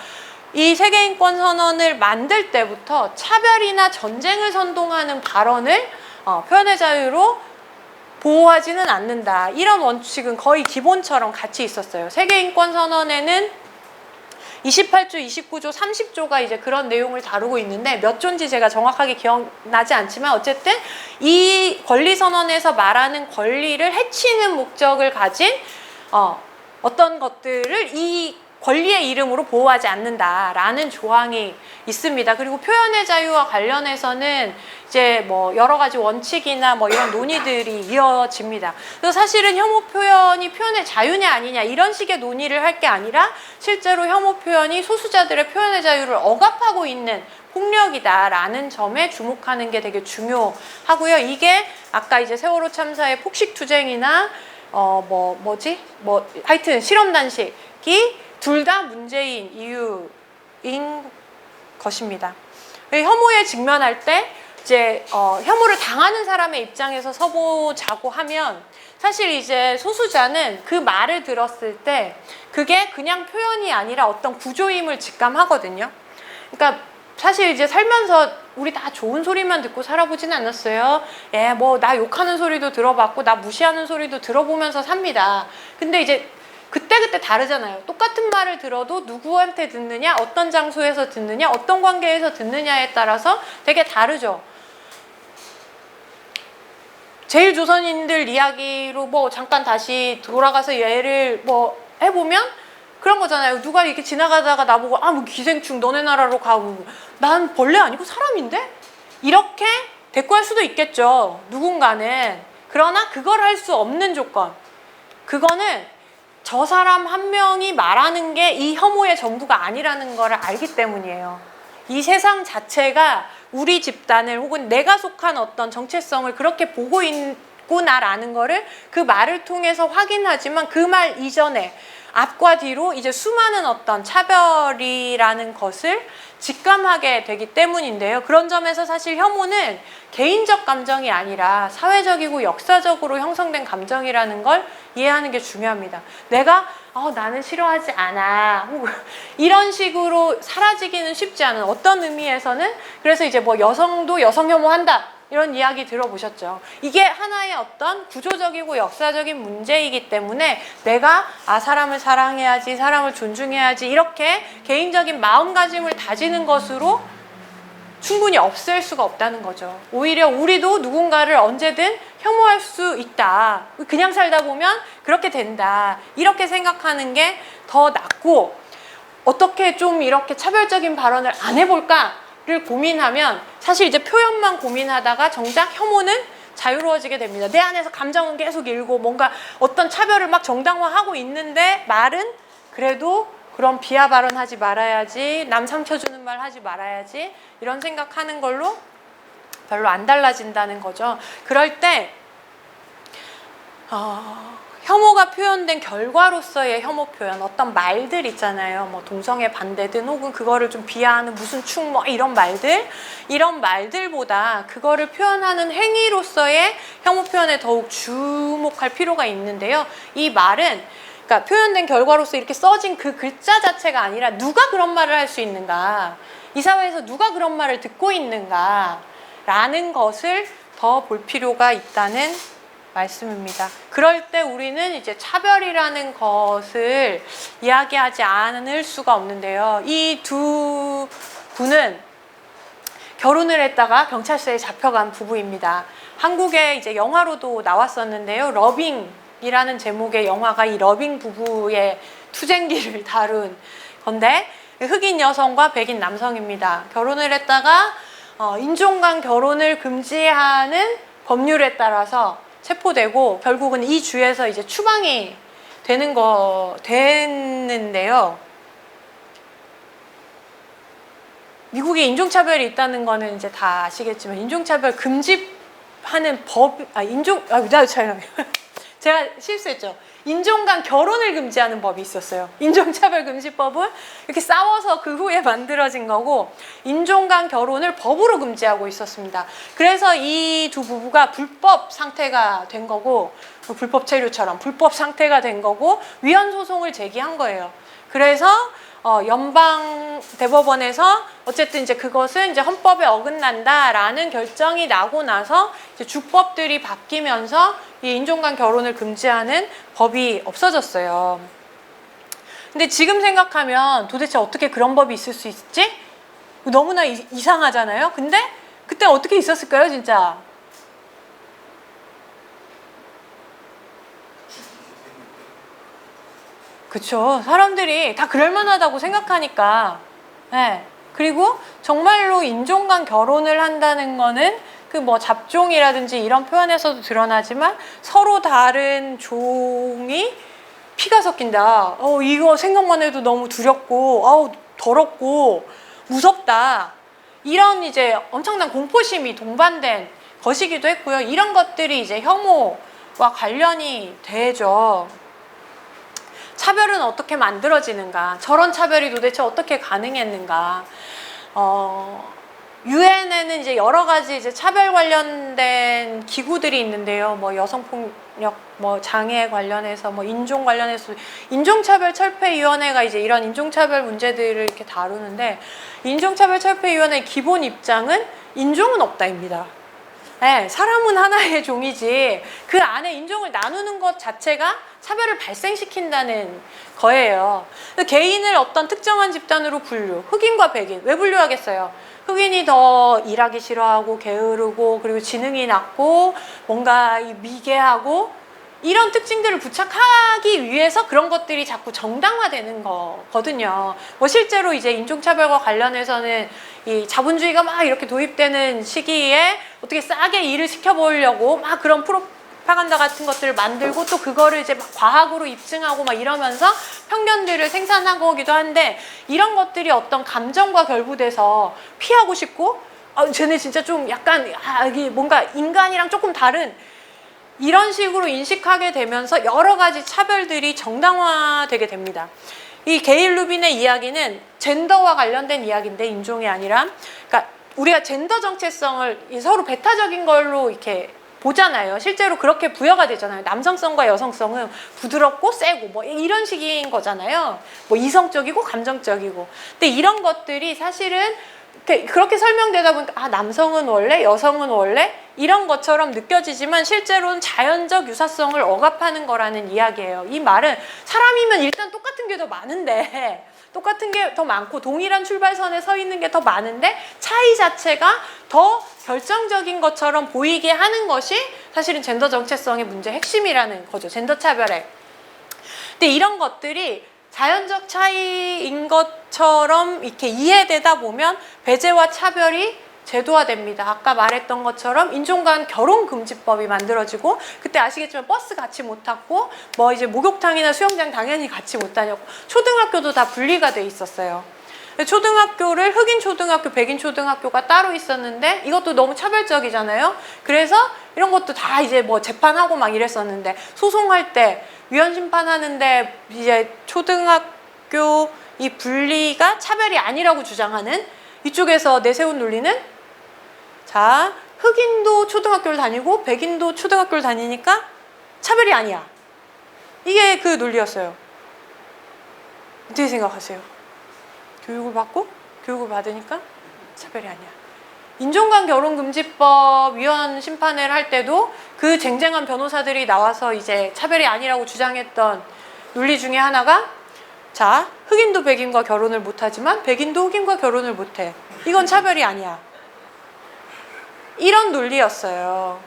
이 세계인권 선언을 만들 때부터 차별이나 전쟁을 선동하는 발언을 표현의 자유로 보호하지는 않는다. 이런 원칙은 거의 기본처럼 같이 있었어요. 세계인권 선언에는 28조, 29조, 30조가 이제 그런 내용을 다루고 있는데 몇 조인지 제가 정확하게 기억나지 않지만 어쨌든 이 권리선언에서 말하는 권리를 해치는 목적을 가진 어떤 것들을 이 권리의 이름으로 보호하지 않는다라는 조항이 있습니다. 그리고 표현의 자유와 관련해서는 이제 뭐 여러 가지 원칙이나 뭐 이런 논의들이 이어집니다. 그래서 사실은 혐오 표현이 표현의 자유냐 아니냐 이런 식의 논의를 할 게 아니라 실제로 혐오 표현이 소수자들의 표현의 자유를 억압하고 있는 폭력이다라는 점에 주목하는 게 되게 중요하고요. 이게 아까 이제 세월호 참사의 폭식 투쟁이나 하여튼 실험 단식이 둘 다 문제인 이유인 것입니다. 혐오에 직면할 때 이제 혐오를 당하는 사람의 입장에서 서보자고 하면 사실 이제 소수자는 그 말을 들었을 때 그게 그냥 표현이 아니라 어떤 구조임을 직감하거든요. 그러니까 사실 이제 살면서 우리 다 좋은 소리만 듣고 살아보진 않았어요. 예, 뭐 나 욕하는 소리도 들어봤고 나 무시하는 소리도 들어보면서 삽니다. 근데 이제 그때그때 다르잖아요. 똑같은 말을 들어도 누구한테 듣느냐, 어떤 장소에서 듣느냐, 어떤 관계에서 듣느냐에 따라서 되게 다르죠. 제일조선인들 이야기로 뭐 잠깐 다시 돌아가서 예를 뭐 해보면 그런 거잖아요. 누가 이렇게 지나가다가 나보고 뭐 기생충 너네 나라로 가고 난 벌레 아니고 사람인데? 이렇게 대꾸할 수도 있겠죠. 누군가는. 그러나 그걸 할 수 없는 조건. 그거는 저 사람 한 명이 말하는 게 이 혐오의 전부가 아니라는 거를 알기 때문이에요. 이 세상 자체가 우리 집단을 혹은 내가 속한 어떤 정체성을 그렇게 보고 있구나라는 거를 그 말을 통해서 확인하지만 그 말 이전에 앞과 뒤로 이제 수많은 어떤 차별이라는 것을 직감하게 되기 때문인데요. 그런 점에서 사실 혐오는 개인적 감정이 아니라 사회적이고 역사적으로 형성된 감정이라는 걸 이해하는 게 중요합니다. 내가 나는 싫어하지 않아 이런 식으로 사라지기는 쉽지 않은 어떤 의미에서는 그래서 이제 뭐 여성도 여성 혐오한다 이런 이야기 들어보셨죠. 이게 하나의 어떤 구조적이고 역사적인 문제이기 때문에 내가 사람을 사랑해야지, 사람을 존중해야지 이렇게 개인적인 마음가짐을 다지는 것으로 충분히 없앨 수가 없다는 거죠. 오히려 우리도 누군가를 언제든 혐오할 수 있다. 그냥 살다 보면 그렇게 된다. 이렇게 생각하는 게 더 낫고 어떻게 좀 이렇게 차별적인 발언을 안 해볼까를 고민하면 사실 이제 표현만 고민하다가 정작 혐오는 자유로워지게 됩니다. 내 안에서 감정은 계속 일고 뭔가 어떤 차별을 막 정당화하고 있는데 말은 그래도 그런 비하 발언하지 말아야지, 남 상처 주는 말 하지 말아야지 이런 생각하는 걸로 별로 안 달라진다는 거죠. 그럴 때 혐오가 표현된 결과로서의 혐오 표현, 어떤 말들 있잖아요. 뭐 동성애 반대든 혹은 그거를 좀 비하하는 무슨 축 뭐 이런 말들보다 그거를 표현하는 행위로서의 혐오 표현에 더욱 주목할 필요가 있는데요. 이 말은 그러니까 표현된 결과로서 이렇게 써진 그 글자 자체가 아니라 누가 그런 말을 할 수 있는가, 이 사회에서 누가 그런 말을 듣고 있는가 라는 것을 더 볼 필요가 있다는 말씀입니다. 그럴 때 우리는 이제 차별이라는 것을 이야기하지 않을 수가 없는데요. 이 두 분은 결혼을 했다가 경찰서에 잡혀간 부부입니다. 한국에 이제 영화로도 나왔었는데요. 러빙이라는 제목의 영화가 이 러빙 부부의 투쟁기를 다룬 건데 흑인 여성과 백인 남성입니다. 결혼을 했다가 인종 간 결혼을 금지하는 법률에 따라서 체포되고 결국은 이 주에서 이제 추방이 됐는데요. 미국에 인종차별이 있다는 거는 이제 다 아시겠지만 인종차별 금지하는 제가 실수했죠. 인종 간 결혼을 금지하는 법이 있었어요. 인종차별금지법은 이렇게 싸워서 그 후에 만들어진 거고, 인종 간 결혼을 법으로 금지하고 있었습니다. 그래서 이 두 부부가 불법 상태가 된 거고, 불법 체류처럼 불법 상태가 된 거고, 위헌 소송을 제기한 거예요. 그래서 연방 대법원에서 어쨌든 이제 그것은 이제 헌법에 어긋난다라는 결정이 나고 나서 이제 주법들이 바뀌면서 이 인종 간 결혼을 금지하는 법이 없어졌어요. 근데 지금 생각하면 도대체 어떻게 그런 법이 있을 수 있지? 너무나 이상하잖아요. 근데 그때 어떻게 있었을까요, 진짜? 그쵸. 사람들이 다 그럴만하다고 생각하니까. 네. 그리고 정말로 인종 간 결혼을 한다는 거는 그 뭐 잡종이라든지 이런 표현에서도 드러나지만 서로 다른 종이 피가 섞인다. 이거 생각만 해도 너무 두렵고, 더럽고, 무섭다. 이런 이제 엄청난 공포심이 동반된 것이기도 했고요. 이런 것들이 이제 혐오와 관련이 되죠. 차별은 어떻게 만들어지는가? 저런 차별이 도대체 어떻게 가능했는가? 유엔에는 이제 여러 가지 이제 차별 관련된 기구들이 있는데요. 뭐 여성폭력, 뭐 장애 관련해서, 뭐 인종 관련해서 인종차별철폐위원회가 이제 이런 인종차별 문제들을 이렇게 다루는데, 인종차별철폐위원회의 기본 입장은 인종은 없다입니다. 네, 사람은 하나의 종이지 그 안에 인종을 나누는 것 자체가 차별을 발생시킨다는 거예요. 개인을 어떤 특정한 집단으로 분류, 흑인과 백인, 왜 분류하겠어요? 흑인이 더 일하기 싫어하고 게으르고 그리고 지능이 낮고 뭔가 미개하고 이런 특징들을 부착하기 위해서 그런 것들이 자꾸 정당화되는 거거든요. 뭐 실제로 이제 인종차별과 관련해서는 이 자본주의가 막 이렇게 도입되는 시기에 어떻게 싸게 일을 시켜보려고 막 그런 프로파간다 같은 것들을 만들고 또 그거를 이제 막 과학으로 입증하고 막 이러면서 편견들을 생산한 거기도 한데, 이런 것들이 어떤 감정과 결부돼서 피하고 싶고, 쟤네 진짜 좀 약간 이게 뭔가 인간이랑 조금 다른 이런 식으로 인식하게 되면서 여러 가지 차별들이 정당화되게 됩니다. 이 게일 루빈의 이야기는 젠더와 관련된 이야기인데, 인종이 아니라, 그러니까 우리가 젠더 정체성을 서로 배타적인 걸로 이렇게 보잖아요. 실제로 그렇게 부여가 되잖아요. 남성성과 여성성은 부드럽고 세고 뭐 이런 식인 거잖아요. 뭐 이성적이고 감정적이고. 근데 이런 것들이 사실은 그렇게 설명되다 보니까 남성은 원래, 여성은 원래 이런 것처럼 느껴지지만 실제로는 자연적 유사성을 억압하는 거라는 이야기예요. 이 말은 사람이면 일단 똑같은 게 더 많은데, 똑같은 게 더 많고 동일한 출발선에 서 있는 게 더 많은데 차이 자체가 더 결정적인 것처럼 보이게 하는 것이 사실은 젠더 정체성의 문제의 핵심이라는 거죠. 젠더 차별의. 근데 이런 것들이 자연적 차이인 것처럼 이렇게 이해되다 보면 배제와 차별이 제도화됩니다. 아까 말했던 것처럼 인종 간 결혼금지법이 만들어지고, 그때 아시겠지만 버스 같이 못 탔고, 뭐 이제 목욕탕이나 수영장 당연히 같이 못 다녔고, 초등학교도 다 분리가 돼 있었어요. 초등학교를 흑인 초등학교, 백인 초등학교가 따로 있었는데 이것도 너무 차별적이잖아요. 그래서 이런 것도 다 이제 뭐 재판하고 막 이랬었는데, 소송할 때 위헌 심판하는데 이제 초등학교 이 분리가 차별이 아니라고 주장하는 이쪽에서 내세운 논리는, 자, 흑인도 초등학교를 다니고 백인도 초등학교를 다니니까 차별이 아니야. 이게 그 논리였어요. 어떻게 생각하세요? 교육을 받고 교육을 받으니까 차별이 아니야. 인종간 결혼금지법 위헌 심판을 할 때도 그 쟁쟁한 변호사들이 나와서 이제 차별이 아니라고 주장했던 논리 중에 하나가, 자, 흑인도 백인과 결혼을 못하지만 백인도 흑인과 결혼을 못해. 이건 차별이 아니야. 이런 논리였어요.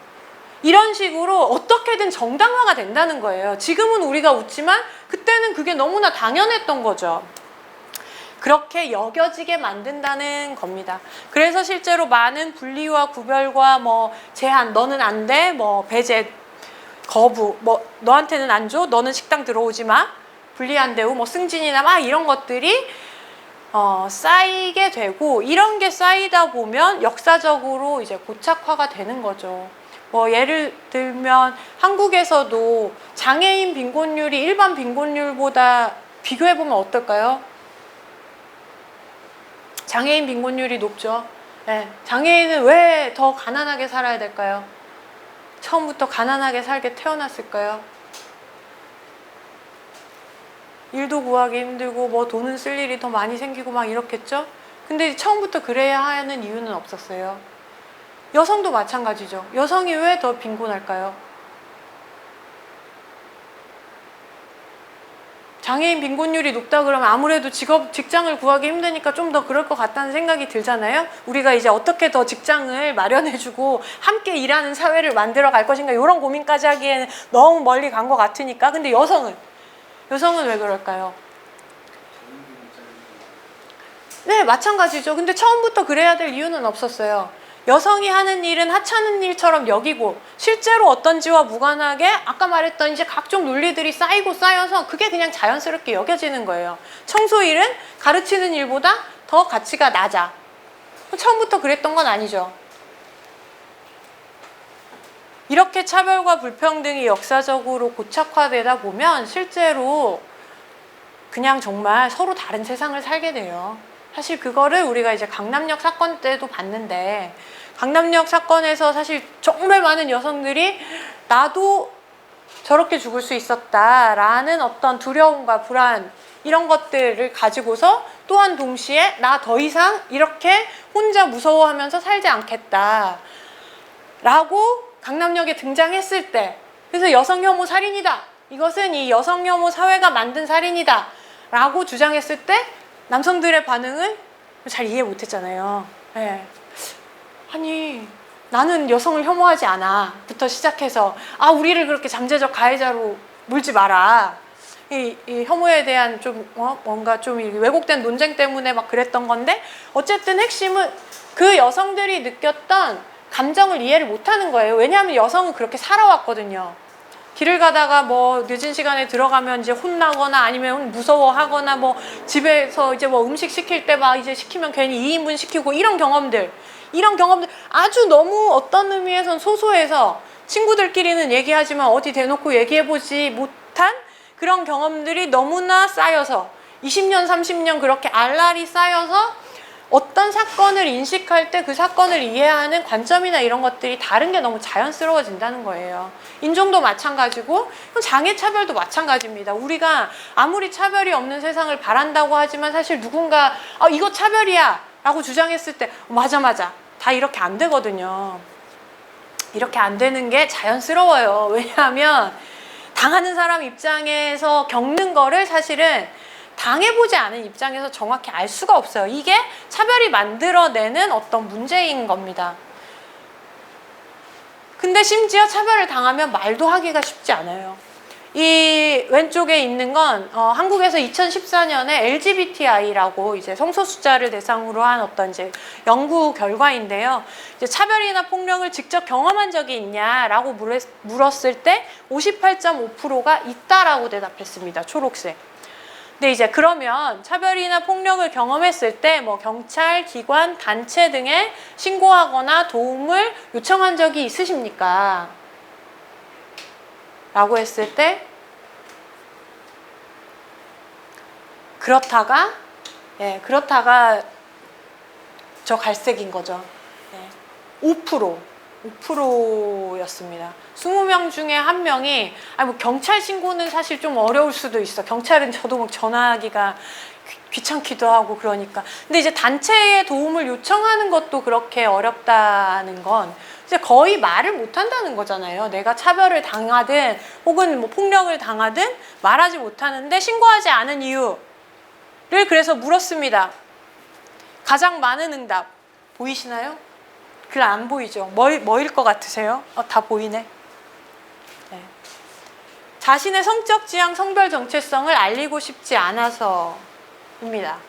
이런 식으로 어떻게든 정당화가 된다는 거예요. 지금은 우리가 웃지만 그때는 그게 너무나 당연했던 거죠. 그렇게 여겨지게 만든다는 겁니다. 그래서 실제로 많은 분리와 구별과 뭐 제한, 너는 안 돼, 뭐 배제, 거부, 뭐 너한테는 안 줘, 너는 식당 들어오지 마, 분리한대우, 뭐 승진이나 막 이런 것들이 쌓이게 되고, 이런 게 쌓이다 보면 역사적으로 이제 고착화가 되는 거죠. 뭐 예를 들면 한국에서도 장애인 빈곤율이 일반 빈곤율보다 비교해보면 어떨까요? 장애인 빈곤율이 높죠. 네. 장애인은 왜 더 가난하게 살아야 될까요? 처음부터 가난하게 살게 태어났을까요? 일도 구하기 힘들고 뭐 돈은 쓸 일이 더 많이 생기고 막 이렇겠죠? 근데 처음부터 그래야 하는 이유는 없었어요. 여성도 마찬가지죠. 여성이 왜 더 빈곤할까요? 장애인 빈곤율이 높다 그러면 아무래도 직장을 구하기 힘드니까 좀 더 그럴 것 같다는 생각이 들잖아요. 우리가 이제 어떻게 더 직장을 마련해주고 함께 일하는 사회를 만들어 갈 것인가 이런 고민까지 하기에는 너무 멀리 간 것 같으니까. 근데 여성은 왜 그럴까요? 네, 마찬가지죠. 근데 처음부터 그래야 될 이유는 없었어요. 여성이 하는 일은 하찮은 일처럼 여기고 실제로 어떤지와 무관하게 아까 말했던 이제 각종 논리들이 쌓이고 쌓여서 그게 그냥 자연스럽게 여겨지는 거예요. 청소일은 가르치는 일보다 더 가치가 낮아. 처음부터 그랬던 건 아니죠. 이렇게 차별과 불평등이 역사적으로 고착화되다 보면 실제로 그냥 정말 서로 다른 세상을 살게 돼요. 사실 그거를 우리가 이제 강남역 사건 때도 봤는데, 강남역 사건에서 사실 정말 많은 여성들이 나도 저렇게 죽을 수 있었다라는 어떤 두려움과 불안 이런 것들을 가지고서 또한 동시에 나 더 이상 이렇게 혼자 무서워하면서 살지 않겠다 라고 강남역에 등장했을 때, 그래서 여성 혐오 살인이다, 이것은 이 여성 혐오 사회가 만든 살인이다 라고 주장했을 때 남성들의 반응은 잘 이해 못했잖아요. 네. 아니 나는 여성을 혐오하지 않아 부터 시작해서 우리를 그렇게 잠재적 가해자로 물지 마라, 이 혐오에 대한 좀 뭔가 좀 왜곡된 논쟁 때문에 막 그랬던 건데, 어쨌든 핵심은 그 여성들이 느꼈던 감정을 이해를 못하는 거예요. 왜냐하면 여성은 그렇게 살아왔거든요. 길을 가다가 뭐 늦은 시간에 들어가면 이제 혼나거나 아니면 무서워하거나 뭐 집에서 이제 뭐 음식 시킬 때 막 이제 시키면 괜히 2인분 시키고 이런 경험들 아주 너무 어떤 의미에선 소소해서 친구들끼리는 얘기하지만 어디 대놓고 얘기해보지 못한 그런 경험들이 너무나 쌓여서 20년, 30년 그렇게 알알이 쌓여서 어떤 사건을 인식할 때 그 사건을 이해하는 관점이나 이런 것들이 다른 게 너무 자연스러워진다는 거예요. 인종도 마찬가지고 장애 차별도 마찬가지입니다. 우리가 아무리 차별이 없는 세상을 바란다고 하지만 사실 누군가 이거 차별이야 라고 주장했을 때 맞아 다 이렇게 안 되거든요. 이렇게 안 되는 게 자연스러워요. 왜냐하면 당하는 사람 입장에서 겪는 거를 사실은 당해보지 않은 입장에서 정확히 알 수가 없어요. 이게 차별이 만들어내는 어떤 문제인 겁니다. 근데 심지어 차별을 당하면 말도 하기가 쉽지 않아요. 이 왼쪽에 있는 건 한국에서 2014년에 LGBTI라고 이제 성소수자를 대상으로 한 어떤 이제 연구 결과인데요. 이제 차별이나 폭력을 직접 경험한 적이 있냐라고 물었을 때 58.5%가 있다라고 대답했습니다. 초록색. 근데 이제 그러면 차별이나 폭력을 경험했을 때 뭐 경찰, 기관, 단체 등에 신고하거나 도움을 요청한 적이 있으십니까? 라고 했을 때 그렇다가 저 갈색인 거죠. 5%였습니다. 20명 중에 한 명이 뭐 경찰 신고는 사실 좀 어려울 수도 있어. 경찰은 저도 막 전화하기가 귀찮기도 하고 그러니까. 근데 이제 단체의 도움을 요청하는 것도 그렇게 어렵다는 건 이제 거의 말을 못 한다는 거잖아요. 내가 차별을 당하든 혹은 뭐 폭력을 당하든 말하지 못하는데 신고하지 않은 이유를 그래서 물었습니다. 가장 많은 응답 보이시나요? 글 안 보이죠? 뭐일 것 같으세요? 다 보이네. 네. 자신의 성적 지향, 성별 정체성을 알리고 싶지 않아서입니다.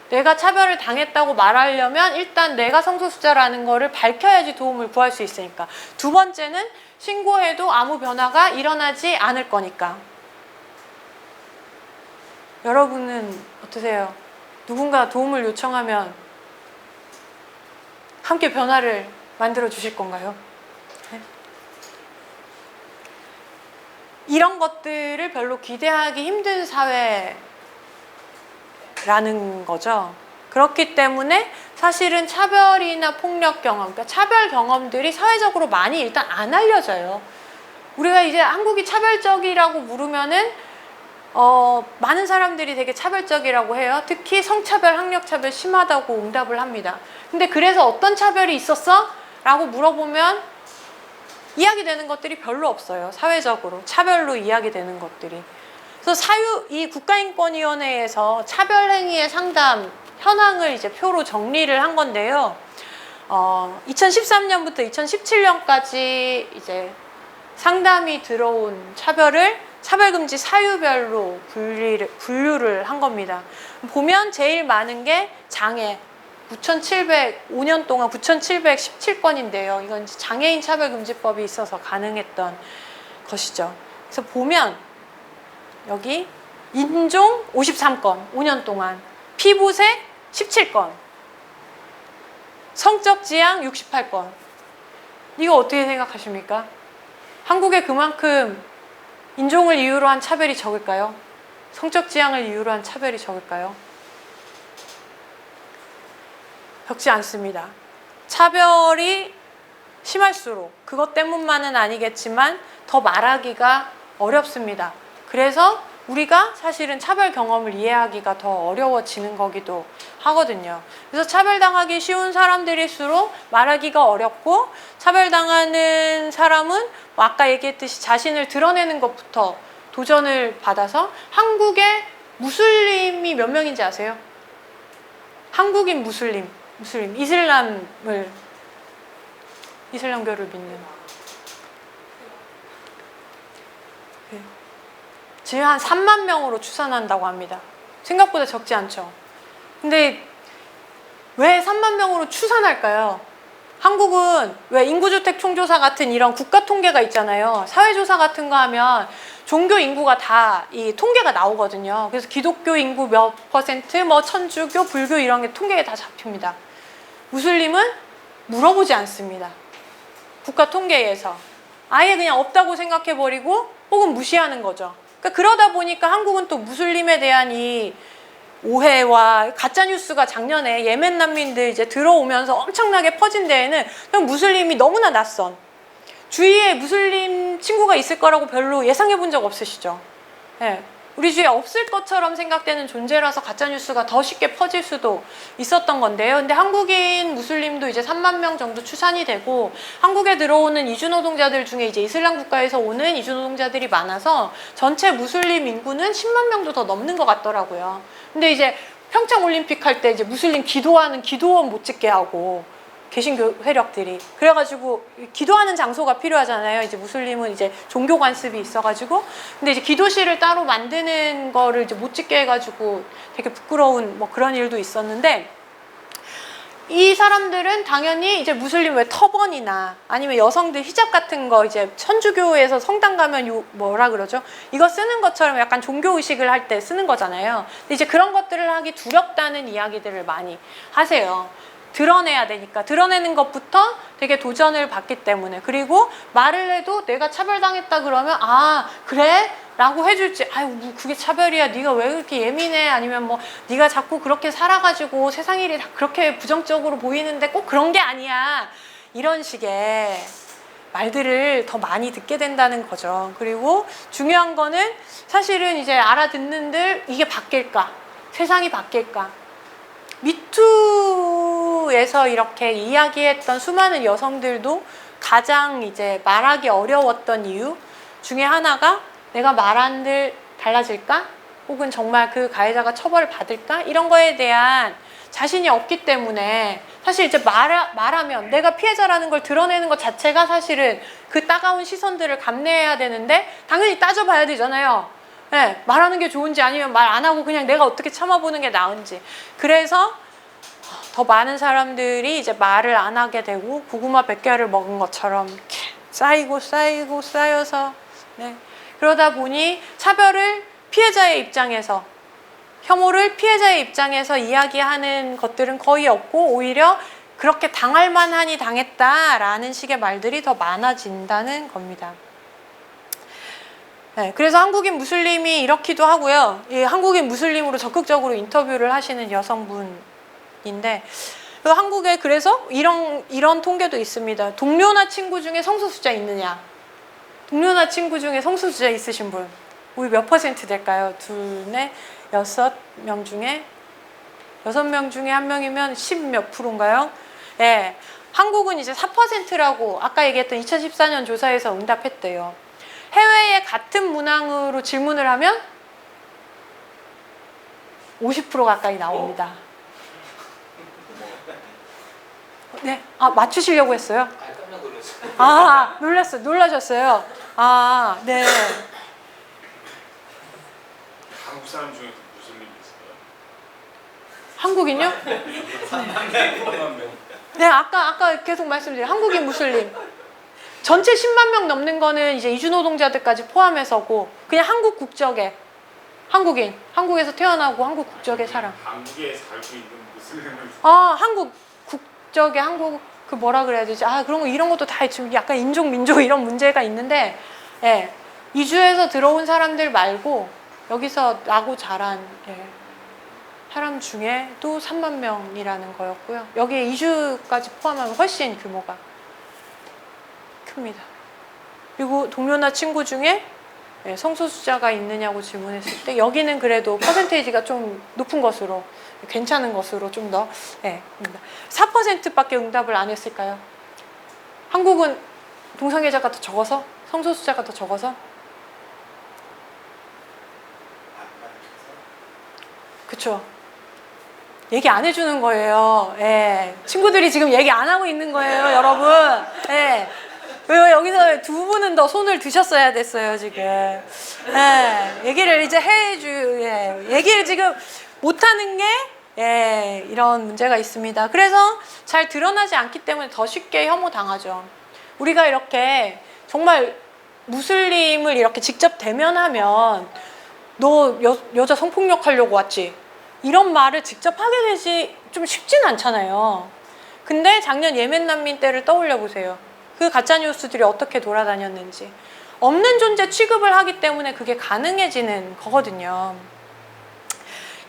내가 차별을 당했다고 말하려면 일단 내가 성소수자라는 거를 밝혀야지 도움을 구할 수 있으니까. 두 번째는 신고해도 아무 변화가 일어나지 않을 거니까. 여러분은 어떠세요? 누군가 도움을 요청하면 함께 변화를 만들어 주실 건가요? 네? 이런 것들을 별로 기대하기 힘든 사회라는 거죠. 그렇기 때문에 사실은 차별이나 폭력 경험, 그러니까 차별 경험들이 사회적으로 많이 일단 안 알려져요. 우리가 이제 한국이 차별적이라고 물으면은 많은 사람들이 되게 차별적이라고 해요. 특히 성차별, 학력차별 심하다고 응답을 합니다. 근데 그래서 어떤 차별이 있었어? 라고 물어보면 이야기되는 것들이 별로 없어요. 사회적으로 차별로 이야기되는 것들이. 그래서 이 국가인권위원회에서 차별행위의 상담 현황을 이제 표로 정리를 한 건데요. 2013년부터 2017년까지 이제 상담이 들어온 차별을 차별금지 사유별로 분류를 한 겁니다. 보면 제일 많은 게 장애, 5년 동안 9,717건인데요. 이건 장애인 차별금지법이 있어서 가능했던 것이죠. 그래서 보면 여기 인종 53건, 5년 동안, 피부색 17건, 성적 지향 68건. 이거 어떻게 생각하십니까? 한국에 그만큼 인종을 이유로 한 차별이 적을까요? 성적 지향을 이유로 한 차별이 적을까요? 적지 않습니다. 차별이 심할수록 그것 때문만은 아니겠지만 더 말하기가 어렵습니다. 그래서 우리가 사실은 차별 경험을 이해하기가 더 어려워지는 거기도 하거든요. 그래서 차별당하기 쉬운 사람들일수록 말하기가 어렵고, 차별당하는 사람은 아까 얘기했듯이 자신을 드러내는 것부터 도전을 받아서, 한국에 무슬림이 몇 명인지 아세요? 한국인 무슬림, 이슬람교를 믿는 지금 한 3만 명으로 추산한다고 합니다. 생각보다 적지 않죠. 근데 왜 3만 명으로 추산할까요? 한국은 왜 인구주택 총조사 같은 이런 국가 통계가 있잖아요. 사회조사 같은 거 하면 종교 인구가 다 이 통계가 나오거든요. 그래서 기독교 인구 몇 %, 뭐 천주교, 불교 이런 게 통계에 다 잡힙니다. 무슬림은 물어보지 않습니다. 국가 통계에서. 아예 그냥 없다고 생각해버리고 혹은 무시하는 거죠. 그러다 보니까 한국은 또 무슬림에 대한 이 오해와 가짜뉴스가 작년에 예멘 난민들 이제 들어오면서 엄청나게 퍼진 데에는 그냥 무슬림이 너무나 낯선, 주위에 무슬림 친구가 있을 거라고 별로 예상해 본 적 없으시죠? 네. 우리 주위에 없을 것처럼 생각되는 존재라서 가짜뉴스가 더 쉽게 퍼질 수도 있었던 건데요. 근데 한국인 무슬림도 이제 3만 명 정도 추산이 되고, 한국에 들어오는 이주노동자들 중에 이제 이슬람 국가에서 오는 이주노동자들이 많아서 전체 무슬림 인구는 10만 명도 더 넘는 것 같더라고요. 근데 이제 평창올림픽 할 때 이제 무슬림 기도하는 기도원 못 짓게 하고, 개신교 세력들이 그래가지고 기도하는 장소가 필요하잖아요. 이제 무슬림은 이제 종교 관습이 있어가지고, 근데 이제 기도실을 따로 만드는 거를 이제 못 짓게 해가지고 되게 부끄러운 뭐 그런 일도 있었는데, 이 사람들은 당연히 이제 무슬림 왜 터번이나 아니면 여성들 히잡 같은 거 이제 천주교에서 성당 가면 뭐라 그러죠? 이거 쓰는 것처럼 약간 종교 의식을 할 때 쓰는 거잖아요. 근데 이제 그런 것들을 하기 두렵다는 이야기들을 많이 하세요. 드러내야 되니까. 드러내는 것부터 되게 도전을 받기 때문에. 그리고 말을 해도 내가 차별당했다 그러면 아 그래? 라고 해줄지, 아유 뭐 그게 차별이야, 네가 왜 그렇게 예민해, 아니면 뭐 네가 자꾸 그렇게 살아가지고 세상 일이 다 그렇게 부정적으로 보이는데 꼭 그런 게 아니야, 이런 식의 말들을 더 많이 듣게 된다는 거죠. 그리고 중요한 거는 사실은 이제 알아듣는들 이게 바뀔까? 세상이 바뀔까? 미투에서 이렇게 이야기했던 수많은 여성들도 가장 이제 말하기 어려웠던 이유 중에 하나가 내가 말한들 달라질까? 혹은 정말 그 가해자가 처벌을 받을까? 이런 거에 대한 자신이 없기 때문에, 사실 이제 말하면 내가 피해자라는 걸 드러내는 것 자체가 사실은 그 따가운 시선들을 감내해야 되는데 당연히 따져봐야 되잖아요. 네, 말하는 게 좋은지 아니면 말 안 하고 그냥 내가 어떻게 참아보는 게 나은지. 그래서 더 많은 사람들이 이제 말을 안 하게 되고 고구마 100개를 먹은 것처럼 이렇게 쌓여서, 네. 그러다 보니 차별을 피해자의 입장에서, 혐오를 피해자의 입장에서 이야기하는 것들은 거의 없고, 오히려 그렇게 당할 만하니 당했다라는 식의 말들이 더 많아진다는 겁니다. 네, 그래서 한국인 무슬림이 이렇기도 하고요. 이 한국인 무슬림으로 적극적으로 인터뷰를 하시는 여성분인데 그 한국에 그래서 이런 통계도 있습니다. 동료나 친구 중에 성소수자 있느냐? 동료나 친구 중에 성소수자 있으신 분 우리 몇 퍼센트 될까요? 둘, 넷, 6명 중에 6명 중에 1명이면 10 몇 프로인가요? 네, 한국은 이제 4%라고 아까 얘기했던 2014년 조사에서 응답했대요. 해외에 같은 문항으로 질문을 하면 50% 가까이 나옵니다. 네, 맞추시려고 했어요? 깜짝 놀랐어요. 놀라셨어요? 네. 한국 사람 중에 무슨 일이 있어요? 한국인요? 3만 명. 네, 아까 계속 말씀드린 한국인 무슬림. 전체 10만 명 넘는 거는 이제 이주노동자들까지 포함해서고 그냥 한국 국적의 한국인, 한국에서 태어나고 한국 국적의 사람. 한국에 살고 있는 무슬림을 한국 국적의 한국 그 뭐라 그래야 되지? 그런 거 이런 것도 다 지금 약간 인종 민족 이런 문제가 있는데, 예, 이주해서 들어온 사람들 말고 여기서 나고 자란 사람 중에도 3만 명이라는 거였고요. 여기에 이주까지 포함하면 훨씬 규모가 큽니다. 그리고 동료나 친구 중에 성소수자가 있느냐고 질문했을 때 여기는 그래도 퍼센테이지가 좀 높은 것으로 괜찮은 것으로 좀 더 4%밖에 응답을 안 했을까요? 한국은 동성애자가 더 적어서? 성소수자가 더 적어서? 그쵸. 얘기 안 해주는 거예요. 친구들이 지금 얘기 안 하고 있는 거예요, 여러분. 왜 여기서 두 분은 더 손을 드셨어야 됐어요, 지금. 얘기를 이제 얘기를 지금 못하는 게, 이런 문제가 있습니다. 그래서 잘 드러나지 않기 때문에 더 쉽게 혐오당하죠. 우리가 이렇게 정말 무슬림을 이렇게 직접 대면하면 너 여자 성폭력 하려고 왔지? 이런 말을 직접 하게 되지 좀 쉽진 않잖아요. 근데 작년 예멘 난민 때를 떠올려 보세요. 그 가짜뉴스들이 어떻게 돌아다녔는지. 없는 존재 취급을 하기 때문에 그게 가능해지는 거거든요.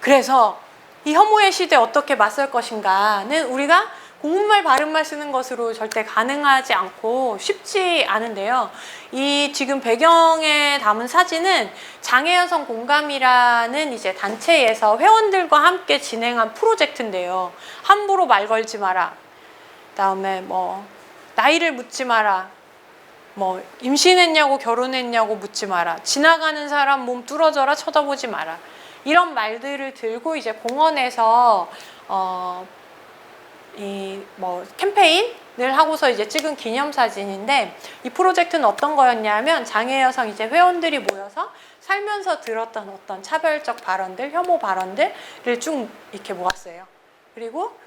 그래서 이 혐오의 시대에 어떻게 맞설 것인가는 우리가 고운말 바른말 쓰는 것으로 절대 가능하지 않고 쉽지 않은데요. 이 지금 배경에 담은 사진은 장애여성 공감이라는 이제 단체에서 회원들과 함께 진행한 프로젝트인데요. 함부로 말 걸지 마라. 그다음에 나이를 묻지 마라. 임신했냐고 결혼했냐고 묻지 마라. 지나가는 사람 몸 뚫어져라 쳐다보지 마라. 이런 말들을 들고 이제 공원에서 캠페인을 하고서 이제 찍은 기념사진인데 이 프로젝트는 어떤 거였냐면 장애 여성 이제 회원들이 모여서 살면서 들었던 어떤 차별적 발언들, 혐오 발언들을 쭉 이렇게 모았어요. 그리고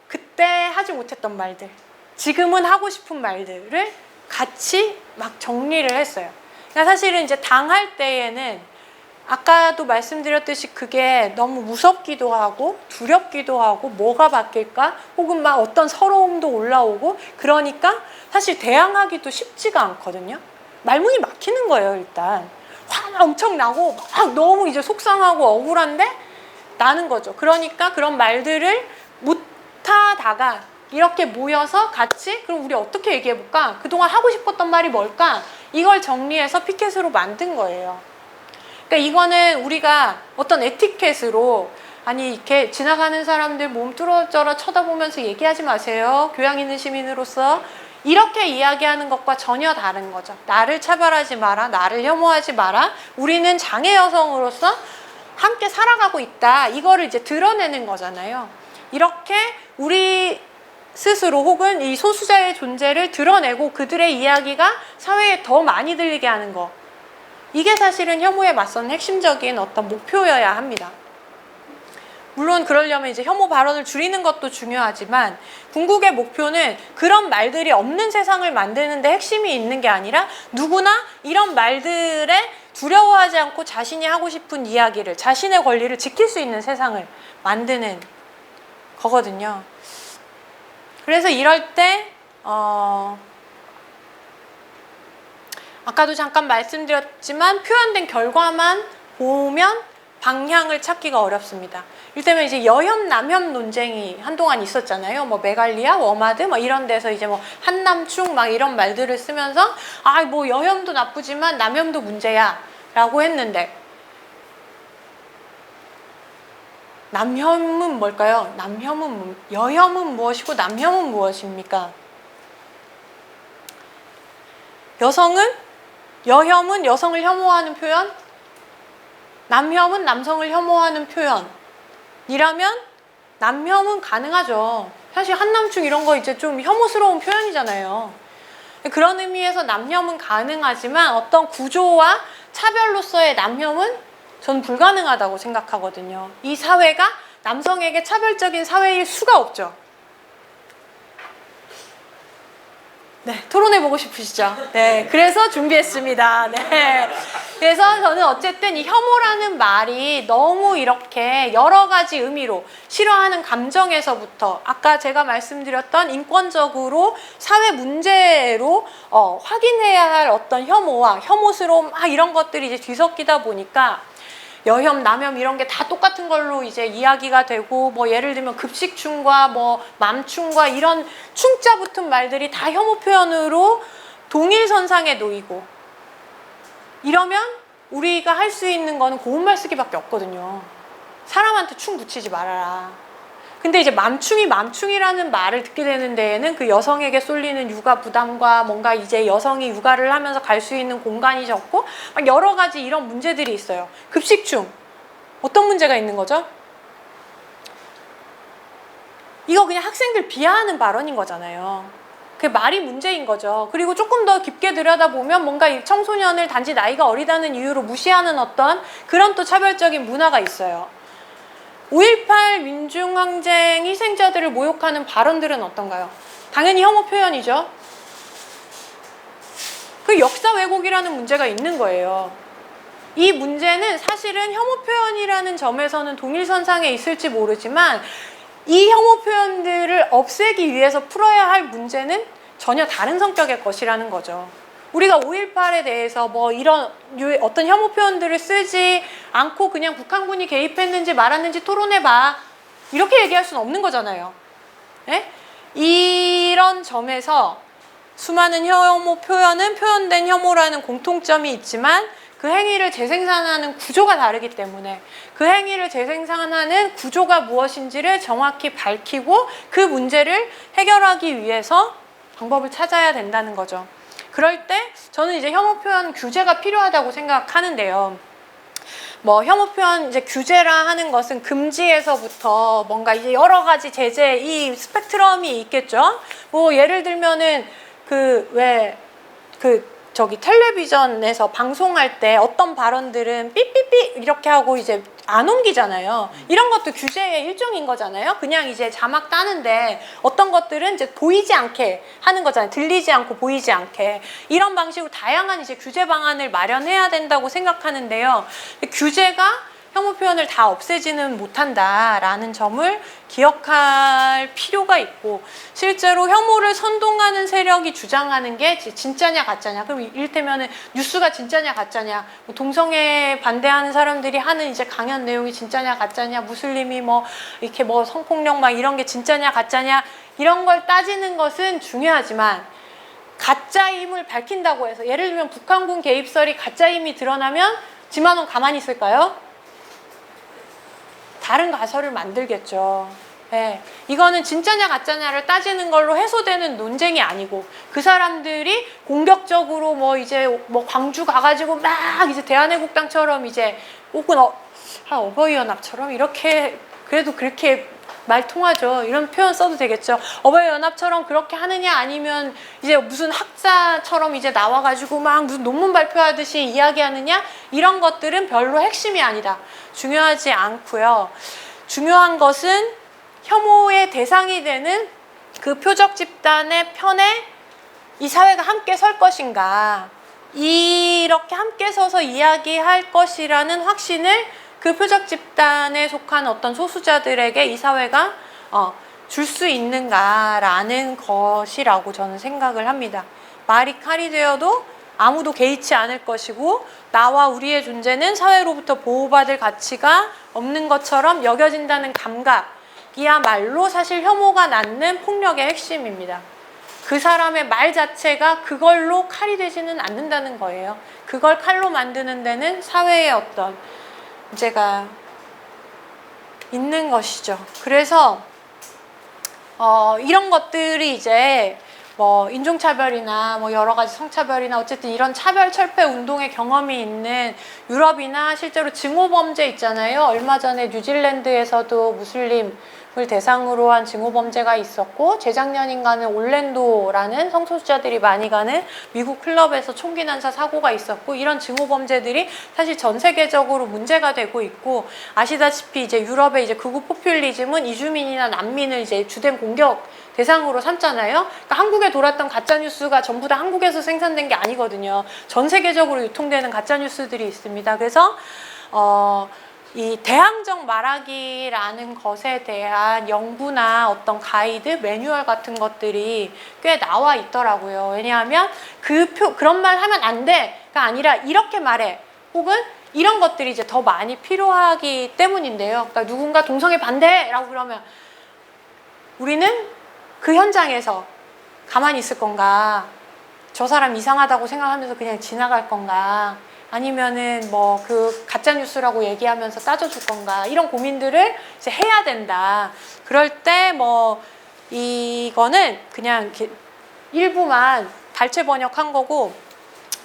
그때 하지 못했던 말들, 지금은 하고 싶은 말들을 같이 막 정리를 했어요. 그러니까 사실은 이제 당할 때에는 아까도 말씀드렸듯이 그게 너무 무섭기도 하고 두렵기도 하고 뭐가 바뀔까? 혹은 막 어떤 서러움도 올라오고 그러니까 사실 대항하기도 쉽지가 않거든요. 말문이 막히는 거예요, 일단. 화가 엄청 나고 막 너무 이제 속상하고 억울한데 나는 거죠. 그러니까 그런 말들을 못하다가 이렇게 모여서 같이 그럼 우리 어떻게 얘기해볼까? 그동안 하고 싶었던 말이 뭘까? 이걸 정리해서 피켓으로 만든 거예요. 그러니까 이거는 우리가 어떤 에티켓으로 아니 이렇게 지나가는 사람들 몸 뚫어져라 쳐다보면서 얘기하지 마세요. 교양 있는 시민으로서 이렇게 이야기하는 것과 전혀 다른 거죠. 나를 차별하지 마라. 나를 혐오하지 마라. 우리는 장애 여성으로서 함께 살아가고 있다. 이거를 이제 드러내는 거잖아요. 이렇게 우리 스스로 혹은 이 소수자의 존재를 드러내고 그들의 이야기가 사회에 더 많이 들리게 하는 거. 이게 사실은 혐오에 맞서는 핵심적인 어떤 목표여야 합니다. 물론 그러려면 이제 혐오 발언을 줄이는 것도 중요하지만 궁극의 목표는 그런 말들이 없는 세상을 만드는 데 핵심이 있는 게 아니라 누구나 이런 말들에 두려워하지 않고 자신이 하고 싶은 이야기를, 자신의 권리를 지킬 수 있는 세상을 만드는 거거든요. 그래서 이럴 때 아까도 잠깐 말씀드렸지만 표현된 결과만 보면 방향을 찾기가 어렵습니다. 이를테면 이제 여혐 남혐 논쟁이 한동안 있었잖아요. 뭐 메갈리아, 워마드 뭐 이런 데서 이제 뭐 한남충 막 이런 말들을 쓰면서 아 뭐 여혐도 나쁘지만 남혐도 문제야라고 했는데 남혐은 뭘까요? 여혐은 무엇이고 남혐은 무엇입니까? 여혐은 여성을 혐오하는 표현, 남혐은 남성을 혐오하는 표현이라면 남혐은 가능하죠. 사실 한남충 이런 거 이제 좀 혐오스러운 표현이잖아요. 그런 의미에서 남혐은 가능하지만 어떤 구조와 차별로서의 남혐은 전 불가능하다고 생각하거든요. 이 사회가 남성에게 차별적인 사회일 수가 없죠. 네, 토론해보고 싶으시죠? 네, 그래서 준비했습니다. 네. 그래서 저는 어쨌든 이 혐오라는 말이 너무 이렇게 여러 가지 의미로 싫어하는 감정에서부터 아까 제가 말씀드렸던 인권적으로 사회 문제로 확인해야 할 어떤 혐오와 혐오스러움 이런 것들이 이제 뒤섞이다 보니까 여혐, 남혐 이런 게 다 똑같은 걸로 이제 이야기가 되고 뭐 예를 들면 급식충과 뭐 맘충과 이런 충자 붙은 말들이 다 혐오 표현으로 동일선상에 놓이고 이러면 우리가 할 수 있는 거는 고운말 쓰기밖에 없거든요. 사람한테 충 붙이지 말아라. 근데 이제 맘충이라는 말을 듣게 되는 데에는 그 여성에게 쏠리는 육아 부담과 뭔가 이제 여성이 육아를 하면서 갈 수 있는 공간이 적고 막 여러 가지 이런 문제들이 있어요. 급식충. 어떤 문제가 있는 거죠? 이거 그냥 학생들 비하하는 발언인 거잖아요. 그게 말이 문제인 거죠. 그리고 조금 더 깊게 들여다보면 뭔가 이 청소년을 단지 나이가 어리다는 이유로 무시하는 어떤 그런 또 차별적인 문화가 있어요. 5.18 민중항쟁 희생자들을 모욕하는 발언들은 어떤가요? 당연히 혐오 표현이죠. 그 역사 왜곡이라는 문제가 있는 거예요. 이 문제는 사실은 혐오 표현이라는 점에서는 동일선상에 있을지 모르지만 이 혐오 표현들을 없애기 위해서 풀어야 할 문제는 전혀 다른 성격의 것이라는 거죠. 우리가 5.18에 대해서 뭐 이런 어떤 혐오 표현들을 쓰지 않고 그냥 북한군이 개입했는지 말았는지 토론해봐. 이렇게 얘기할 수는 없는 거잖아요. 네? 이런 점에서 수많은 혐오 표현은 표현된 혐오라는 공통점이 있지만 그 행위를 재생산하는 구조가 다르기 때문에 그 행위를 재생산하는 구조가 무엇인지를 정확히 밝히고 그 문제를 해결하기 위해서 방법을 찾아야 된다는 거죠. 그럴 때 저는 이제 혐오 표현 규제가 필요하다고 생각하는데요. 뭐 혐오 표현 이제 규제라 하는 것은 금지에서부터 뭔가 이제 여러 가지 제재 이 스펙트럼이 있겠죠. 뭐 예를 들면은 저기 텔레비전에서 방송할 때 어떤 발언들은 삐삐삐 이렇게 하고 이제 안 옮기잖아요. 이런 것도 규제의 일종인 거잖아요. 그냥 이제 자막 따는데 어떤 것들은 이제 보이지 않게 하는 거잖아요. 들리지 않고 보이지 않게. 이런 방식으로 다양한 이제 규제 방안을 마련해야 된다고 생각하는데요. 규제가 혐오 표현을 다 없애지는 못한다라는 점을 기억할 필요가 있고 실제로 혐오를 선동하는 세력이 주장하는 게 진짜냐 가짜냐 그럼 이를테면은 뉴스가 진짜냐 가짜냐 뭐 동성애 반대하는 사람들이 하는 이제 강연 내용이 진짜냐 가짜냐 무슬림이 뭐 이렇게 뭐 성폭력 막 이런 게 진짜냐 가짜냐 이런 걸 따지는 것은 중요하지만 가짜임을 밝힌다고 해서 예를 들면 북한군 개입설이 가짜임이 드러나면 지만원 가만히 있을까요? 다른 가설을 만들겠죠. 네. 이거는 진짜냐 가짜냐를 따지는 걸로 해소되는 논쟁이 아니고 그 사람들이 공격적으로 뭐 이제 뭐 광주 가가지고 막 이제 대한애국당처럼 이제 혹은 어버이연합처럼 이렇게 그래도 그렇게 말 통하죠. 이런 표현 써도 되겠죠. 어버이연합처럼 그렇게 하느냐 아니면 이제 무슨 학자처럼 이제 나와가지고 막 무슨 논문 발표하듯이 이야기하느냐 이런 것들은 별로 핵심이 아니다. 중요하지 않고요. 중요한 것은 혐오의 대상이 되는 그 표적 집단의 편에 이 사회가 함께 설 것인가 이렇게 함께 서서 이야기할 것이라는 확신을 그 표적 집단에 속한 어떤 소수자들에게 이 사회가 줄 수 있는가라는 것이라고 저는 생각을 합니다. 말이 칼이 되어도 아무도 개의치 않을 것이고 나와 우리의 존재는 사회로부터 보호받을 가치가 없는 것처럼 여겨진다는 감각이야말로 사실 혐오가 낳는 폭력의 핵심입니다. 그 사람의 말 자체가 그걸로 칼이 되지는 않는다는 거예요. 그걸 칼로 만드는 데는 사회의 어떤 문제가 있는 것이죠. 그래서 이런 것들이 이제 뭐 인종차별이나 뭐 여러 가지 성차별이나 어쨌든 이런 차별 철폐 운동의 경험이 있는 유럽이나 실제로 증오범죄 있잖아요. 얼마 전에 뉴질랜드에서도 무슬림을 대상으로 한 증오범죄가 있었고, 재작년인가는 올랜도라는 성소수자들이 많이 가는 미국 클럽에서 총기 난사 사고가 있었고, 이런 증오범죄들이 사실 전 세계적으로 문제가 되고 있고, 아시다시피 이제 유럽의 이제 극우 포퓰리즘은 이주민이나 난민을 이제 주된 공격 대상으로 삼잖아요. 그러니까 한국에 돌았던 가짜뉴스가 전부 다 한국에서 생산된 게 아니거든요. 전 세계적으로 유통되는 가짜뉴스들이 있습니다. 그래서 이 대항적 말하기라는 것에 대한 연구나 어떤 가이드, 매뉴얼 같은 것들이 꽤 나와 있더라고요. 왜냐하면 그런 말 하면 안 돼가 아니라 이렇게 말해, 혹은 이런 것들이 이제 더 많이 필요하기 때문인데요. 그러니까 누군가 동성애 반대라고 그러면 우리는 그 현장에서 가만히 있을 건가? 저 사람 이상하다고 생각하면서 그냥 지나갈 건가? 아니면은 뭐 그 가짜뉴스라고 얘기하면서 따져줄 건가? 이런 고민들을 이제 해야 된다. 그럴 때 뭐 이거는 그냥 이렇게 일부만 발췌 번역한 거고,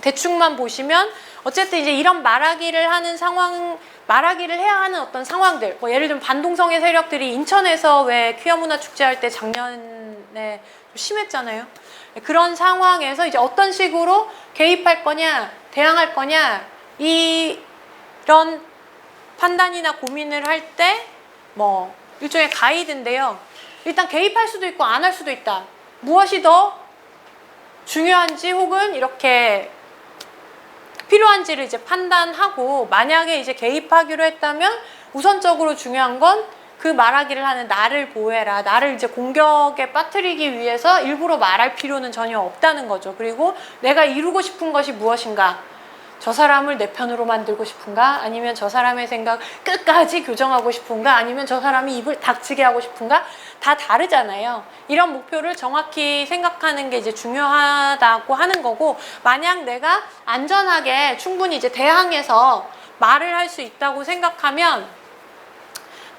대충만 보시면 어쨌든 이제 이런 말하기를 하는 상황, 말하기를 해야 하는 어떤 상황들, 뭐 예를 들면 반동성애 세력들이 인천에서 왜 퀴어 문화 축제할 때 작년에 좀 심했잖아요. 그런 상황에서 이제 어떤 식으로 개입할 거냐, 대항할 거냐, 이런 판단이나 고민을 할 때 뭐 일종의 가이드인데요. 일단 개입할 수도 있고 안 할 수도 있다. 무엇이 더 중요한지 혹은 이렇게 필요한지를 이제 판단하고, 만약에 이제 개입하기로 했다면 우선적으로 중요한 건 그 말하기를 하는 나를 보호해라. 나를 이제 공격에 빠뜨리기 위해서 일부러 말할 필요는 전혀 없다는 거죠. 그리고 내가 이루고 싶은 것이 무엇인가? 저 사람을 내 편으로 만들고 싶은가? 아니면 저 사람의 생각 끝까지 교정하고 싶은가? 아니면 저 사람이 입을 닥치게 하고 싶은가? 다 다르잖아요. 이런 목표를 정확히 생각하는 게 이제 중요하다고 하는 거고, 만약 내가 안전하게 충분히 이제 대항해서 말을 할 수 있다고 생각하면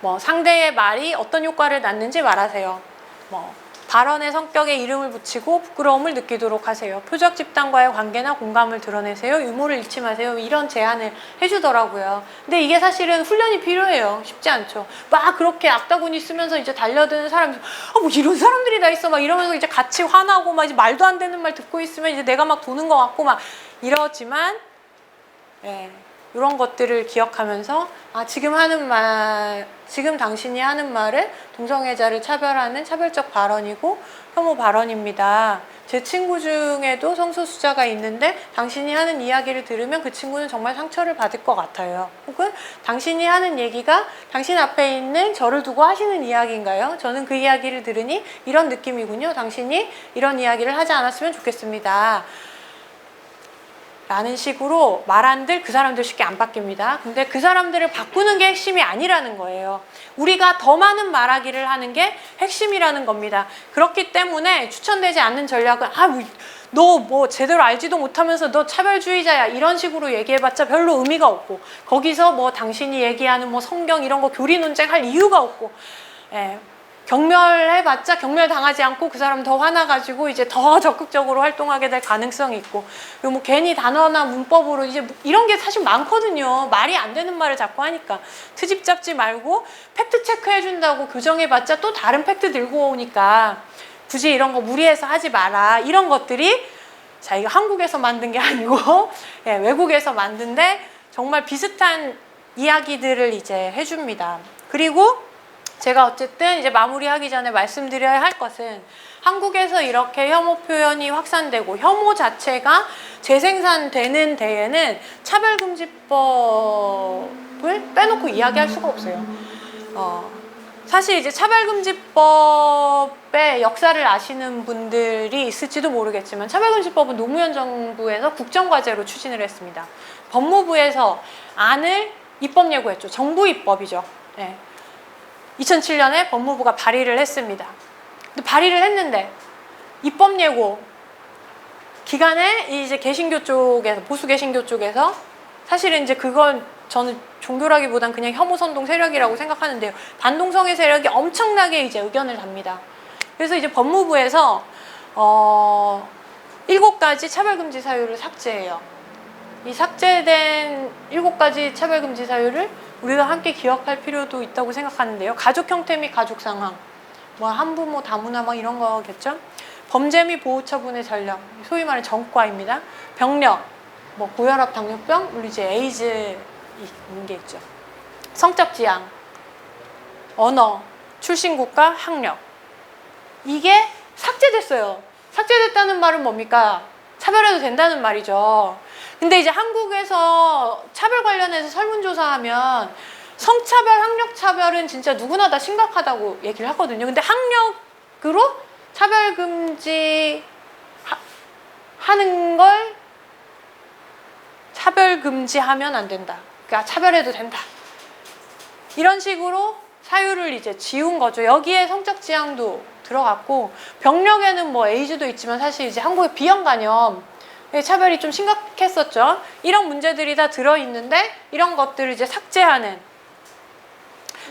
뭐 상대의 말이 어떤 효과를 낳는지 말하세요. 뭐 발언의 성격에 이름을 붙이고 부끄러움을 느끼도록 하세요. 표적 집단과의 관계나 공감을 드러내세요. 유머를 잃지 마세요. 이런 제안을 해주더라고요. 근데 이게 사실은 훈련이 필요해요. 쉽지 않죠. 막 그렇게 악다구니 쓰면서 이제 달려드는 사람이 뭐 이런 사람들이 다 있어 막 이러면서 이제 같이 화나고 막 이제 말도 안 되는 말 듣고 있으면 이제 내가 막 도는 것 같고 막 이러지만, 이런 것들을 기억하면서 지금 하는 말, 지금 당신이 하는 말은 동성애자를 차별하는 차별적 발언이고 혐오 발언입니다. 제 친구 중에도 성소수자가 있는데 당신이 하는 이야기를 들으면 그 친구는 정말 상처를 받을 것 같아요. 혹은 당신이 하는 얘기가 당신 앞에 있는 저를 두고 하시는 이야기인가요? 저는 그 이야기를 들으니 이런 느낌이군요. 당신이 이런 이야기를 하지 않았으면 좋겠습니다. 라는 식으로 말한들 그 사람들 쉽게 안 바뀝니다. 근데 그 사람들을 바꾸는 게 핵심이 아니라는 거예요. 우리가 더 많은 말하기를 하는 게 핵심이라는 겁니다. 그렇기 때문에 추천되지 않는 전략은 너 뭐 제대로 알지도 못하면서 너 차별주의자야 이런 식으로 얘기해봤자 별로 의미가 없고, 거기서 뭐 당신이 얘기하는 뭐 성경 이런 거 교리 논쟁할 이유가 없고, 경멸해봤자 경멸당하지 않고 그 사람 더 화나가지고 이제 더 적극적으로 활동하게 될 가능성이 있고, 그리고 뭐 괜히 단어나 문법으로 이제 이런 게 사실 많거든요. 말이 안 되는 말을 자꾸 하니까 트집 잡지 말고 팩트 체크해준다고 교정해봤자 또 다른 팩트 들고 오니까 굳이 이런 거 무리해서 하지 마라. 이런 것들이 자, 이거 한국에서 만든 게 아니고 외국에서 만든데 정말 비슷한 이야기들을 이제 해줍니다. 그리고 제가 어쨌든 이제 마무리하기 전에 말씀드려야 할 것은, 한국에서 이렇게 혐오 표현이 확산되고 혐오 자체가 재생산되는 데에는 차별금지법을 빼놓고 이야기할 수가 없어요. 사실 이제 차별금지법의 역사를 아시는 분들이 있을지도 모르겠지만 차별금지법은 노무현 정부에서 국정과제로 추진을 했습니다. 법무부에서 안을 입법 예고했죠. 정부 입법이죠. 네. 2007년에 법무부가 발의를 했습니다. 근데 발의를 했는데 입법 예고 기간에 이제 개신교 쪽에서 보수 개신교 쪽에서 사실은 이제 그건 저는 종교라기보단 그냥 혐오 선동 세력이라고 생각하는데요. 반동성애 세력이 엄청나게 이제 의견을 답니다. 그래서 이제 법무부에서 7가지 차별금지 사유를 삭제해요. 이 삭제된 7가지 차별금지 사유를 우리가 함께 기억할 필요도 있다고 생각하는데요. 가족 형태 및 가족 상황, 뭐 한부모 다문화 막 이런 거겠죠. 범죄 및 보호 처분의 전력, 소위 말하는 전과입니다. 병력, 뭐 고혈압, 당뇨병, 우리 이제 에이즈 있는 게 있죠. 성적 지향, 언어, 출신 국가, 학력. 이게 삭제됐어요. 삭제됐다는 말은 뭡니까? 차별해도 된다는 말이죠. 근데 이제 한국에서 차별 관련해서 설문조사하면 성차별, 학력차별은 진짜 누구나 다 심각하다고 얘기를 하거든요. 근데 학력으로 차별금지 하는 걸 차별금지하면 안 된다. 그러니까 차별해도 된다. 이런 식으로 사유를 이제 지운 거죠. 여기에 성적 지향도 들어갔고 병력에는 뭐 에이즈도 있지만 사실 이제 한국의 비형간염 차별이 좀 심각했었죠. 이런 문제들이 다 들어있는데 이런 것들을 이제 삭제하는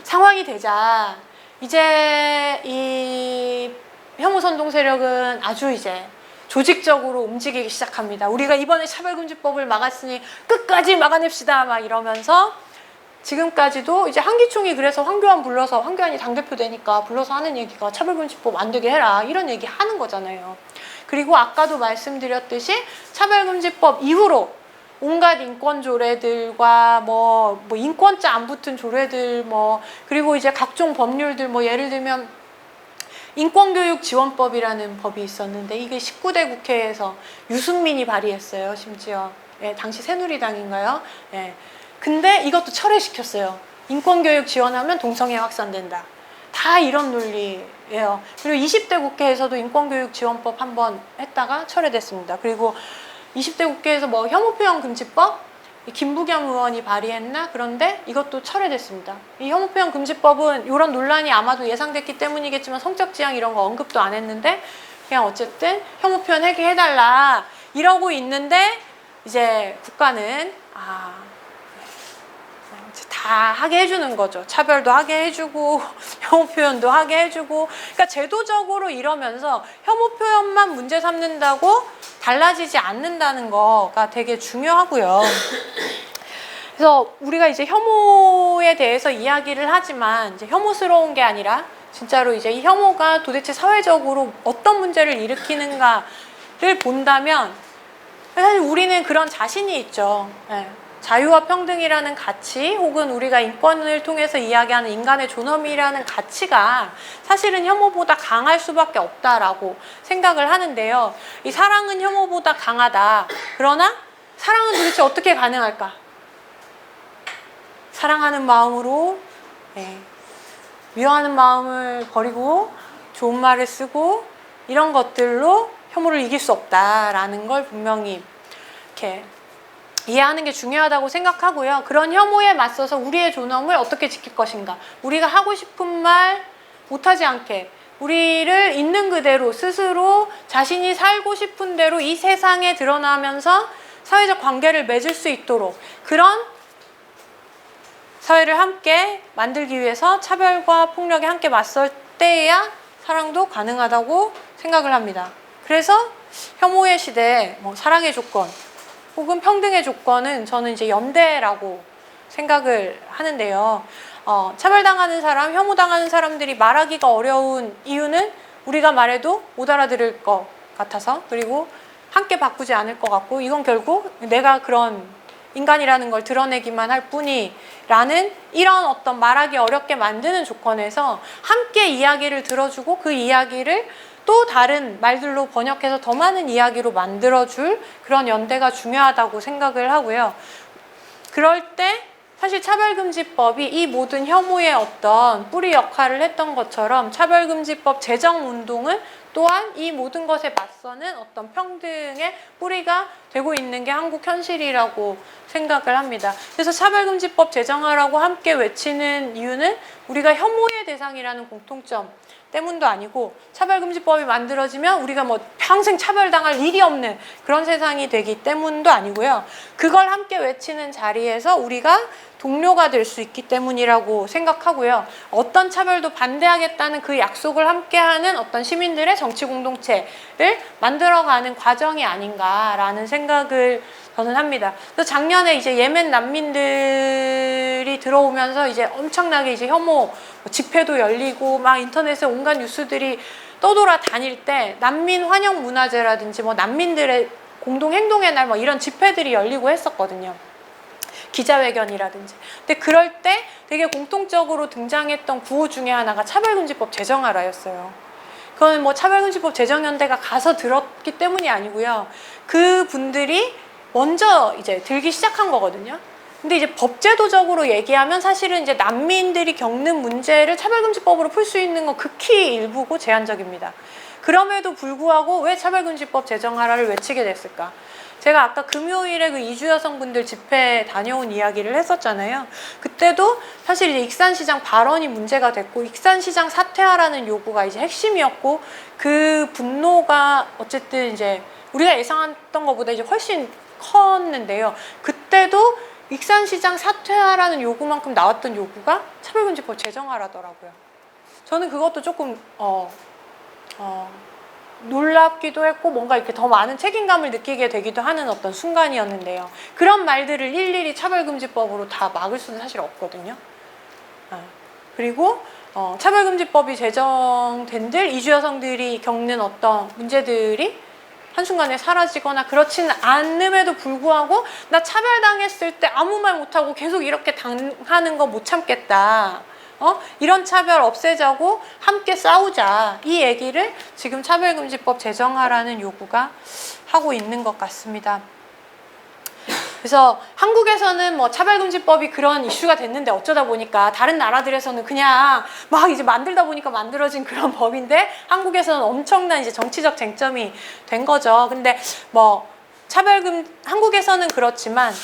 상황이 되자 이제 이 혐오 선동 세력은 아주 이제 조직적으로 움직이기 시작합니다. 우리가 이번에 차별금지법을 막았으니 끝까지 막아냅시다 막 이러면서 지금까지도 이제 한기총이 그래서 황교안 불러서 황교안이 당대표 되니까 불러서 하는 얘기가 차별금지법 안 되게 해라 이런 얘기 하는 거잖아요. 그리고 아까도 말씀드렸듯이 차별금지법 이후로 온갖 인권 조례들과 뭐 인권자 안 붙은 조례들 그리고 이제 각종 법률들 예를 들면 인권교육지원법이라는 법이 있었는데 이게 19대 국회에서 유승민이 발의했어요. 심지어 당시 새누리당인가요? 근데 이것도 철회시켰어요. 인권교육 지원하면 동성애 확산된다. 다 이런 논리예요. 그리고 20대 국회에서도 인권교육 지원법 한번 했다가 철회됐습니다. 그리고 20대 국회에서 혐오표현 금지법 김부겸 의원이 발의했나? 그런데 이것도 철회됐습니다. 이 혐오표현 금지법은 이런 논란이 아마도 예상됐기 때문이겠지만 성적 지향 이런 거 언급도 안 했는데 그냥 어쨌든 혐오표현 해결해달라 이러고 있는데 이제 국가는 다 하게 해주는 거죠. 차별도 하게 해주고 혐오 표현도 하게 해주고 그러니까 제도적으로 이러면서 혐오 표현만 문제 삼는다고 달라지지 않는다는 거가 되게 중요하고요. 그래서 우리가 이제 혐오에 대해서 이야기를 하지만 이제 혐오스러운 게 아니라 진짜로 이제 이 혐오가 도대체 사회적으로 어떤 문제를 일으키는가를 본다면 사실 우리는 그런 자신이 있죠. 자유와 평등이라는 가치 혹은 우리가 인권을 통해서 이야기하는 인간의 존엄이라는 가치가 사실은 혐오보다 강할 수밖에 없다라고 생각을 하는데요. 이 사랑은 혐오보다 강하다. 그러나 사랑은 도대체 어떻게 가능할까? 사랑하는 마음으로 미워하는 마음을 버리고 좋은 말을 쓰고 이런 것들로 혐오를 이길 수 없다라는 걸 분명히 이렇게 이해하는 게 중요하다고 생각하고요. 그런 혐오에 맞서서 우리의 존엄을 어떻게 지킬 것인가. 우리가 하고 싶은 말 못하지 않게 우리를 있는 그대로 스스로 자신이 살고 싶은 대로 이 세상에 드러나면서 사회적 관계를 맺을 수 있도록 그런 사회를 함께 만들기 위해서 차별과 폭력에 함께 맞설 때에야 사랑도 가능하다고 생각을 합니다. 그래서 혐오의 시대, 사랑의 조건 혹은 평등의 조건은 저는 이제 연대라고 생각을 하는데요. 차별당하는 사람, 혐오당하는 사람들이 말하기가 어려운 이유는 우리가 말해도 못 알아들을 것 같아서 그리고 함께 바꾸지 않을 것 같고 이건 결국 내가 그런 인간이라는 걸 드러내기만 할 뿐이라는 이런 어떤 말하기 어렵게 만드는 조건에서 함께 이야기를 들어주고 그 이야기를 또 다른 말들로 번역해서 더 많은 이야기로 만들어줄 그런 연대가 중요하다고 생각을 하고요. 그럴 때 사실 차별금지법이 이 모든 혐오의 어떤 뿌리 역할을 했던 것처럼 차별금지법 제정운동은 또한 이 모든 것에 맞서는 어떤 평등의 뿌리가 되고 있는 게 한국 현실이라고 생각을 합니다. 그래서 차별금지법 제정하라고 함께 외치는 이유는 우리가 혐오의 대상이라는 공통점 때문도 아니고 차별금지법이 만들어지면 우리가 뭐 평생 차별당할 일이 없는 그런 세상이 되기 때문도 아니고요. 그걸 함께 외치는 자리에서 우리가 동료가 될 수 있기 때문이라고 생각하고요. 어떤 차별도 반대하겠다는 그 약속을 함께하는 어떤 시민들의 정치 공동체를 만들어가는 과정이 아닌가라는 생각을 저는 합니다. 그래서 작년에 이제 예멘 난민들이 들어오면서 이제 엄청나게 이제 혐오 집회도 열리고 막 인터넷에 온갖 뉴스들이 떠돌아 다닐 때 난민 환영 문화제라든지 뭐 난민들의 공동 행동의 날 뭐 이런 집회들이 열리고 했었거든요. 기자회견이라든지. 근데 그럴 때 되게 공통적으로 등장했던 구호 중에 하나가 차별금지법 제정하라였어요. 그건 뭐 차별금지법 제정연대가 가서 들었기 때문이 아니고요. 그 분들이 먼저 이제 들기 시작한 거거든요. 근데 이제 법제도적으로 얘기하면 사실은 이제 난민들이 겪는 문제를 차별금지법으로 풀 수 있는 건 극히 일부고 제한적입니다. 그럼에도 불구하고 왜 차별금지법 제정하라를 외치게 됐을까? 제가 아까 금요일에 그 이주 여성분들 집회 다녀온 이야기를 했었잖아요. 그때도 사실 이제 익산시장 발언이 문제가 됐고 익산시장 사퇴하라는 요구가 이제 핵심이었고 그 분노가 어쨌든 이제 우리가 예상했던 것보다 이제 훨씬 컸는데요. 그때도 익산시장 사퇴하라는 요구만큼 나왔던 요구가 차별금지법 제정하라더라고요. 저는 그것도 조금 놀랍기도 했고 뭔가 이렇게 더 많은 책임감을 느끼게 되기도 하는 어떤 순간이었는데요. 그런 말들을 일일이 차별금지법으로 다 막을 수는 사실 없거든요. 그리고 차별금지법이 제정된들 이주 여성들이 겪는 어떤 문제들이 한순간에 사라지거나 그렇지는 않음에도 불구하고 나 차별당했을 때 아무 말 못하고 계속 이렇게 당하는 거 못 참겠다. 이런 차별 없애자고 함께 싸우자. 이 얘기를 지금 차별금지법 제정하라는 요구가 하고 있는 것 같습니다. 그래서 한국에서는 뭐 차별금지법이 그런 이슈가 됐는데 어쩌다 보니까 다른 나라들에서는 그냥 막 이제 만들다 보니까 만들어진 그런 법인데 한국에서는 엄청난 이제 정치적 쟁점이 된 거죠. 근데 뭐 한국에서는 그렇지만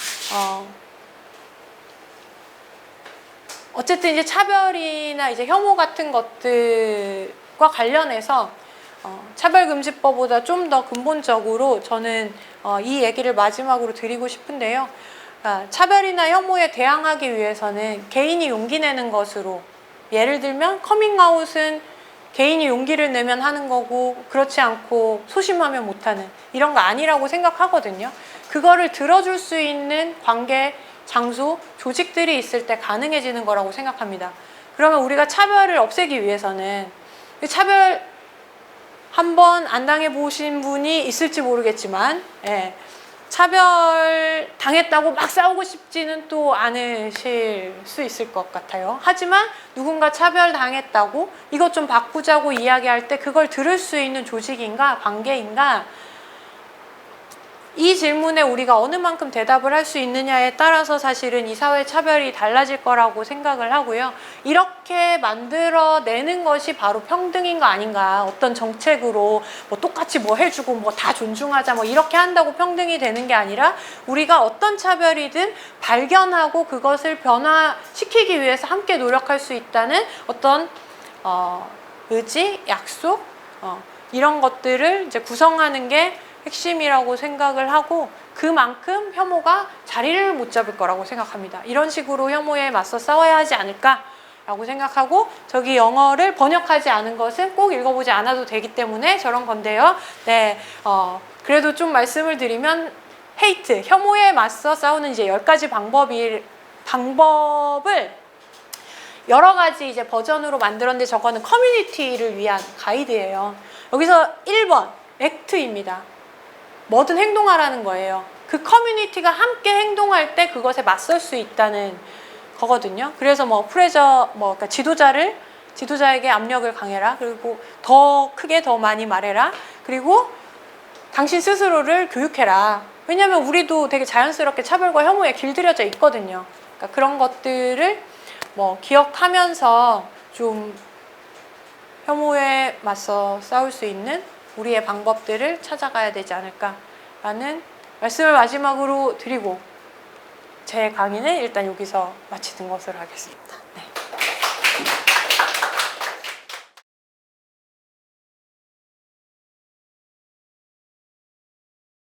어쨌든 이제 차별이나 이제 혐오 같은 것들과 관련해서 차별금지법보다 좀 더 근본적으로 저는 이 얘기를 마지막으로 드리고 싶은데요. 차별이나 혐오에 대항하기 위해서는 개인이 용기 내는 것으로 예를 들면 커밍아웃은 개인이 용기를 내면 하는 거고 그렇지 않고 소심하면 못하는 이런 거 아니라고 생각하거든요. 그거를 들어줄 수 있는 관계, 장소, 조직들이 있을 때 가능해지는 거라고 생각합니다. 그러면 우리가 차별을 없애기 위해서는 차별 한번 안 당해보신 분이 있을지 모르겠지만 차별 당했다고 막 싸우고 싶지는 또 않으실 수 있을 것 같아요. 하지만 누군가 차별 당했다고 이것 좀 바꾸자고 이야기할 때 그걸 들을 수 있는 조직인가 관계인가 이 질문에 우리가 어느 만큼 대답을 할 수 있느냐에 따라서 사실은 이 사회 차별이 달라질 거라고 생각을 하고요. 이렇게 만들어내는 것이 바로 평등인 거 아닌가. 어떤 정책으로 뭐 똑같이 뭐 해주고 뭐 다 존중하자 뭐 이렇게 한다고 평등이 되는 게 아니라 우리가 어떤 차별이든 발견하고 그것을 변화시키기 위해서 함께 노력할 수 있다는 어떤 의지, 약속 이런 것들을 이제 구성하는 게 핵심이라고 생각을 하고 그만큼 혐오가 자리를 못 잡을 거라고 생각합니다. 이런 식으로 혐오에 맞서 싸워야 하지 않을까라고 생각하고 저기 영어를 번역하지 않은 것은 꼭 읽어보지 않아도 되기 때문에 저런 건데요. 네, 그래도 좀 말씀을 드리면 헤이트, 혐오에 맞서 싸우는 이제 10가지 방법을 여러 가지 이제 버전으로 만들었는데 저거는 커뮤니티를 위한 가이드예요. 여기서 1번 액트입니다. 뭐든 행동하라는 거예요. 그 커뮤니티가 함께 행동할 때 그것에 맞설 수 있다는 거거든요. 그래서 뭐 프레저, 그러니까 지도자에게 압력을 강해라. 그리고 더 크게 더 많이 말해라. 그리고 당신 스스로를 교육해라. 왜냐하면 우리도 되게 자연스럽게 차별과 혐오에 길들여져 있거든요. 그러니까 그런 것들을 뭐 기억하면서 좀 혐오에 맞서 싸울 수 있는 우리의 방법들을 찾아가야 되지 않을까라는 말씀을 마지막으로 드리고 제 강의는 일단 여기서 마치는 것으로 하겠습니다. 네.